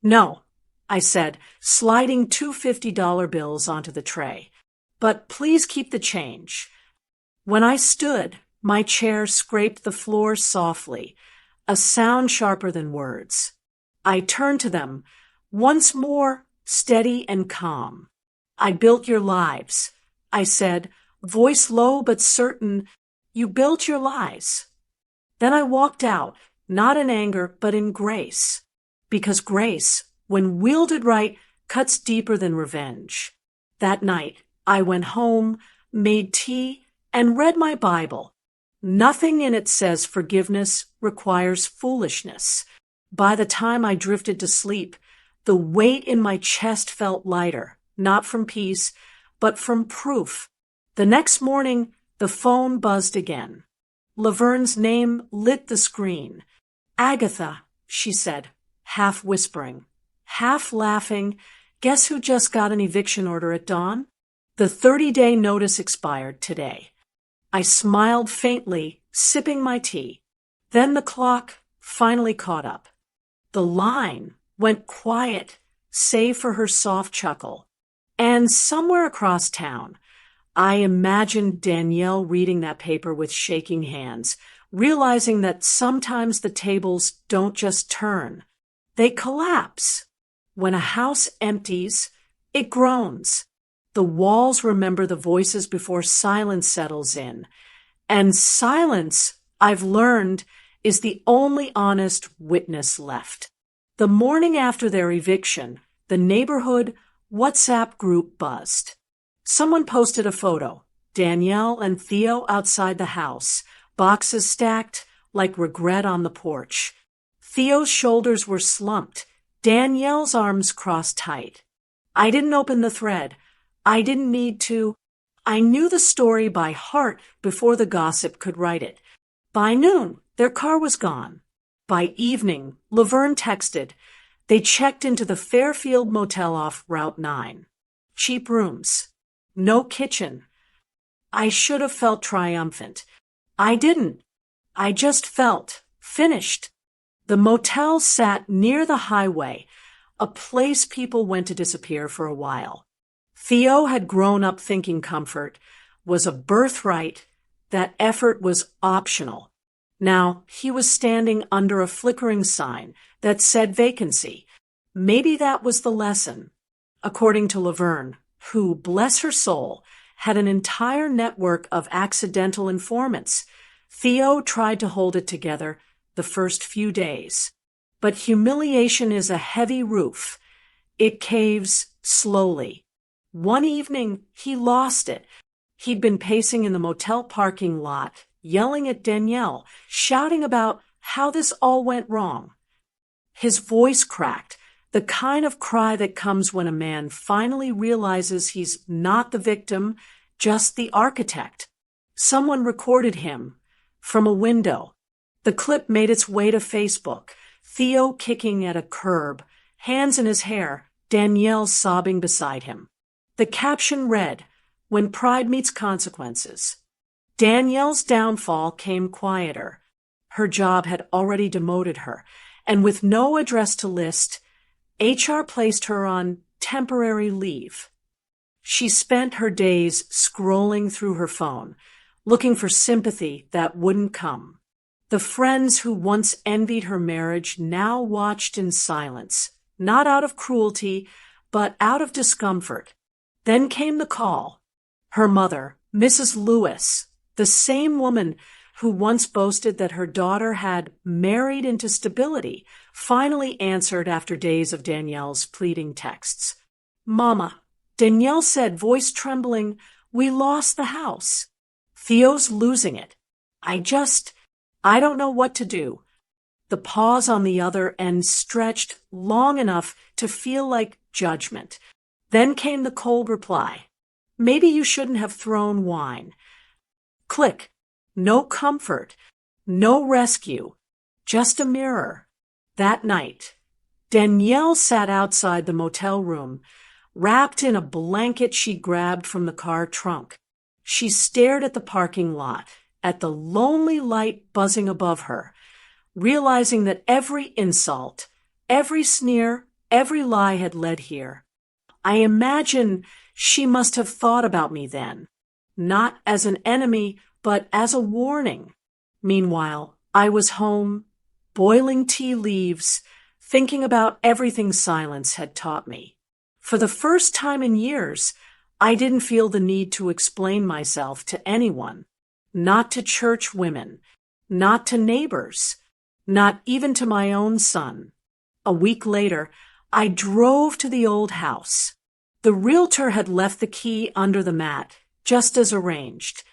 No, I said, sliding two $50 bills onto the tray. But please keep the change. When I stood, my chair scraped the floor softly, a sound sharper than words. I turned to them, once more steady and calm. I built your lives, I said, voice low but certain. You built your lives. Then I walked out, not in anger, but in grace. Because grace, when wielded right, cuts deeper than revenge. That night, I went home, made tea, and read my Bible. Nothing in it says forgiveness requires foolishness. By the time I drifted to sleep, the weight in my chest felt lighter, not from peace, but from proof. The next morning, the phone buzzed again. Laverne's name lit the screen. Agatha, she said, half whispering, half laughing. Guess who just got an eviction order at dawn? The 30-day notice expired today. I smiled faintly, sipping my tea. Then the clock finally caught up. The line went quiet, save for her soft chuckle. And somewhere across town, I imagined Danielle reading that paper with shaking hands, realizing that sometimes the tables don't just turn. They collapse. When a house empties, it groans. The walls remember the voices before silence settles in. And silence, I've learned, is the only honest witness left. The morning after their eviction, the neighborhood WhatsApp group buzzed. Someone posted a photo, Danielle and Theo outside the house, boxes stacked like regret on the porch. Theo's shoulders were slumped, Danielle's arms crossed tight. I didn't open the thread. I didn't need to. I knew the story by heart before the gossip could write it. By noon, their car was gone. By evening, Laverne texted. They checked into the Fairfield Motel off Route 9. Cheap rooms. No kitchen. I should have felt triumphant. I didn't. I just felt finished. The motel sat near the highway, a place people went to disappear for a while. Theo had grown up thinking comfort was a birthright, that effort was optional. Now he was standing under a flickering sign that said vacancy. Maybe that was the lesson. According to Laverne, who, bless her soul, had an entire network of accidental informants, Theo tried to hold it together the first few days. But humiliation is a heavy roof. It caves slowly. One evening, he lost it. He'd been pacing in the motel parking lot, yelling at Danielle, shouting about how this all went wrong. His voice cracked, the kind of cry that comes when a man finally realizes he's not the victim, just the architect. Someone recorded him from a window. The clip made its way to Facebook. Theo kicking at a curb, hands in his hair, Danielle sobbing beside him. The caption read, "When pride meets consequences." Danielle's downfall came quieter. Her job had already demoted her, and with no address to list, HR placed her on temporary leave. She spent her days scrolling through her phone, looking for sympathy that wouldn't come. The friends who once envied her marriage now watched in silence, not out of cruelty, but out of discomfort. Then came the call. Her mother, Mrs. Lewis, the same woman who once boasted that her daughter had married into stability, finally answered after days of Danielle's pleading texts. "Mama," Danielle said, voice trembling, "we lost the house. Theo's losing it. I don't know what to do." The pause on the other end stretched long enough to feel like judgment. Then came the cold reply. "Maybe you shouldn't have thrown wine." Click. No comfort. No rescue. Just a mirror. That night, Danielle sat outside the motel room, wrapped in a blanket she grabbed from the car trunk. She stared at the parking lot, at the lonely light buzzing above her, realizing that every insult, every sneer, every lie had led here. I imagine she must have thought about me then, not as an enemy, but as a warning. Meanwhile, I was home, boiling tea leaves, thinking about everything silence had taught me. For the first time in years, I didn't feel the need to explain myself to anyone, not to church women, not to neighbors, not even to my own son. A week later, I drove to the old house. The realtor had left the key under the mat, just as arranged.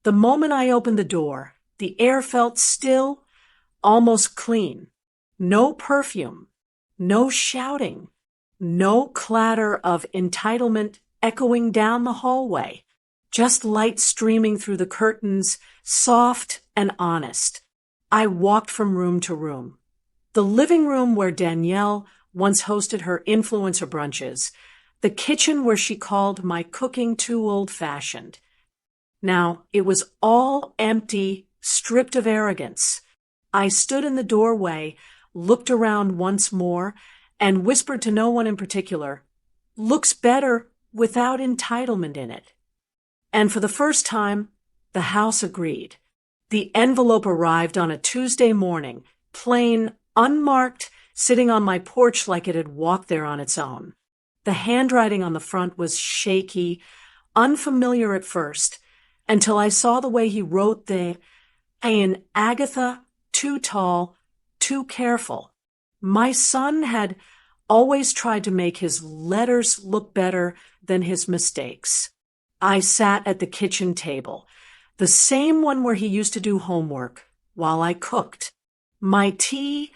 The moment I opened the door, the air felt still, almost clean. No perfume, no shouting, no clatter of entitlement echoing down the hallway, just light streaming through the curtains, soft and honest. I walked from room to room. The living room where Danielle once hosted her influencer brunches, the kitchen where she called my cooking too old-fashioned. Now, it was all empty, stripped of arrogance. I stood in the doorway, looked around once more, and whispered to no one in particular, "Looks better without entitlement in it." And for the first time, the house agreed. The envelope arrived on a Tuesday morning, plain, unmarked, sitting on my porch like it had walked there on its own. The handwriting on the front was shaky, unfamiliar at first, until I saw the way he wrote in Agatha, too tall, too careful. My son had always tried to make his letters look better than his mistakes. I sat at the kitchen table, the same one where he used to do homework, while I cooked. My tea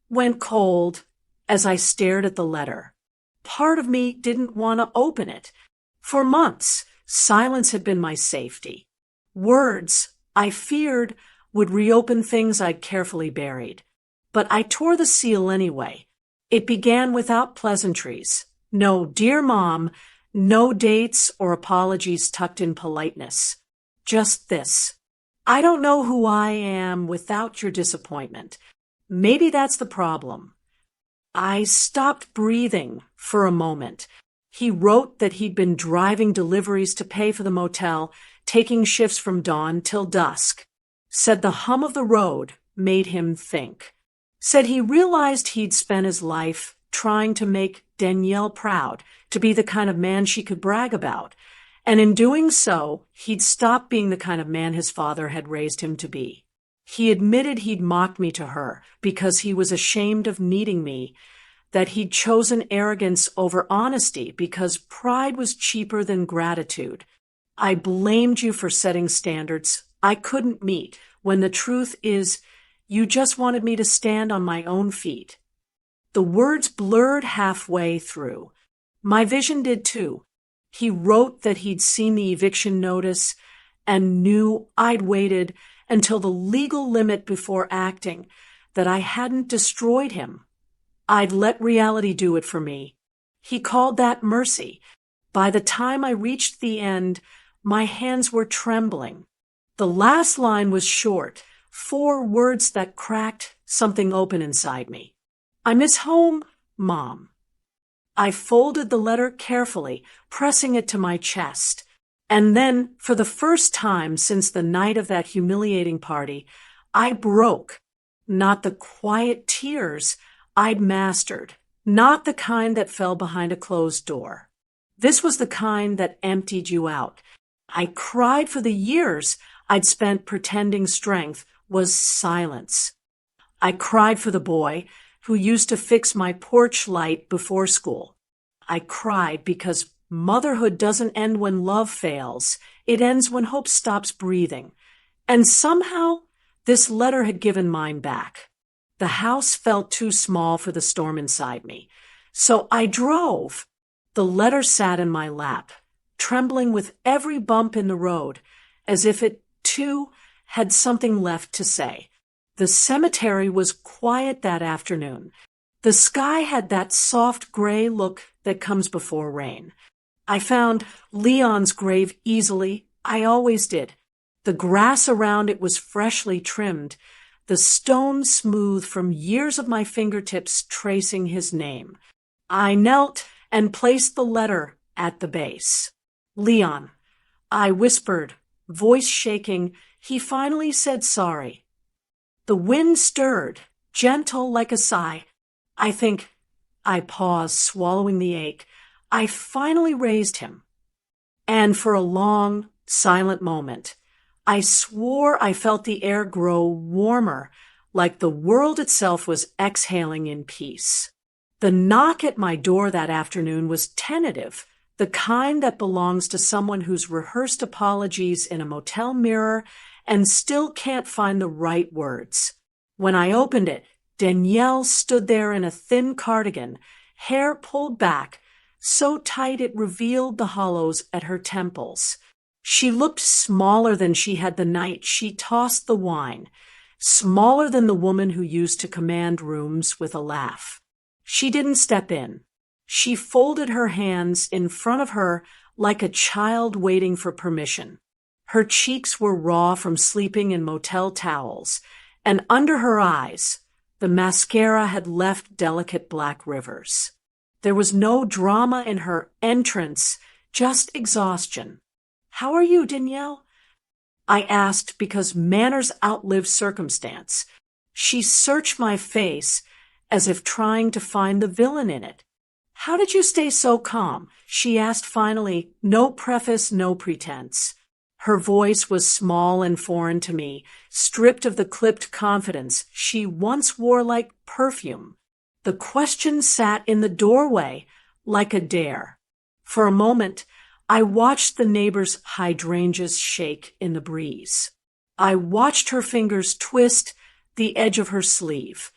went cold as I stared at the letter. Part of me didn't want to open it. For months, silence had been my safety. Words, I feared, would reopen things I'd carefully buried. But I tore the seal anyway. It began without pleasantries. No "Dear Mom," no dates or apologies tucked in politeness. Just this: "I don't know who I am without your disappointment. Maybe that's the problem." I stopped breathing for a moment. He wrote that he'd been driving deliveries to pay for the motel, taking shifts from dawn till dusk. Said the hum of the road made him think. Said he realized he'd spent his life trying to make Danielle proud, to be the kind of man she could brag about. And in doing so, he'd stopped being the kind of man his father had raised him to be. He admitted he'd mocked me to her because he was ashamed of needing me, that he'd chosen arrogance over honesty because pride was cheaper than gratitude. "I blamed you for setting standards I couldn't meet, when the truth is, you just wanted me to stand on my own feet." The words blurred halfway through. My vision did too. He wrote that he'd seen the eviction notice and knew I'd waited until the legal limit before acting, that I hadn't destroyed him. I'd let reality do it for me. He called that mercy. By the time I reached the end, my hands were trembling. The last line was short, 4 words that cracked something open inside me. I miss home, Mom. I folded the letter carefully, pressing it to my chest. And then, for the first time since the night of that humiliating party, I broke. Not the quiet tears I'd mastered, not the kind that fell behind a closed door. This was the kind that emptied you out. I cried for the years I'd spent pretending strength was silence. I cried for the boy who used to fix my porch light before school. I cried because motherhood doesn't end when love fails. It ends when hope stops breathing. And somehow, this letter had given mine back. The house felt too small for the storm inside me. So I drove. The letter sat in my lap, trembling with every bump in the road, as if it, too, had something left to say. The cemetery was quiet that afternoon. The sky had that soft gray look that comes before rain. I found Leon's grave easily. I always did. The grass around it was freshly trimmed, the stone smooth from years of my fingertips tracing his name. I knelt and placed the letter at the base. Leon, I whispered, voice shaking. He finally said sorry. The wind stirred, gentle like a sigh. I paused, swallowing the ache. I finally raised him. And for a long, silent moment, I swore I felt the air grow warmer, like the world itself was exhaling in peace. The knock at my door that afternoon was tentative, the kind that belongs to someone who's rehearsed apologies in a motel mirror and still can't find the right words. When I opened it, Danielle stood there in a thin cardigan, hair pulled back, so tight it revealed the hollows at her temples. She looked smaller than she had the night she tossed the wine, smaller than the woman who used to command rooms with a laugh. She didn't step in. She folded her hands in front of her like a child waiting for permission. Her cheeks were raw from sleeping in motel towels, and under her eyes, the mascara had left delicate black rivers. There was no drama in her entrance, just exhaustion. "How are you, Danielle?" I asked because manners outlive circumstance. She searched my face as if trying to find the villain in it. "How did you stay so calm?" she asked finally, no preface, no pretense. Her voice was small and foreign to me, stripped of the clipped confidence she once wore like perfume. The question sat in the doorway like a dare. For a moment, I watched the neighbor's hydrangeas shake in the breeze. I watched her fingers twist the edge of her sleeve.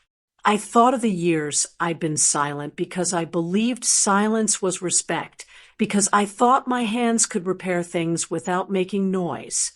I thought of the years I'd been silent because I believed silence was respect, because I thought my hands could repair things without making noise.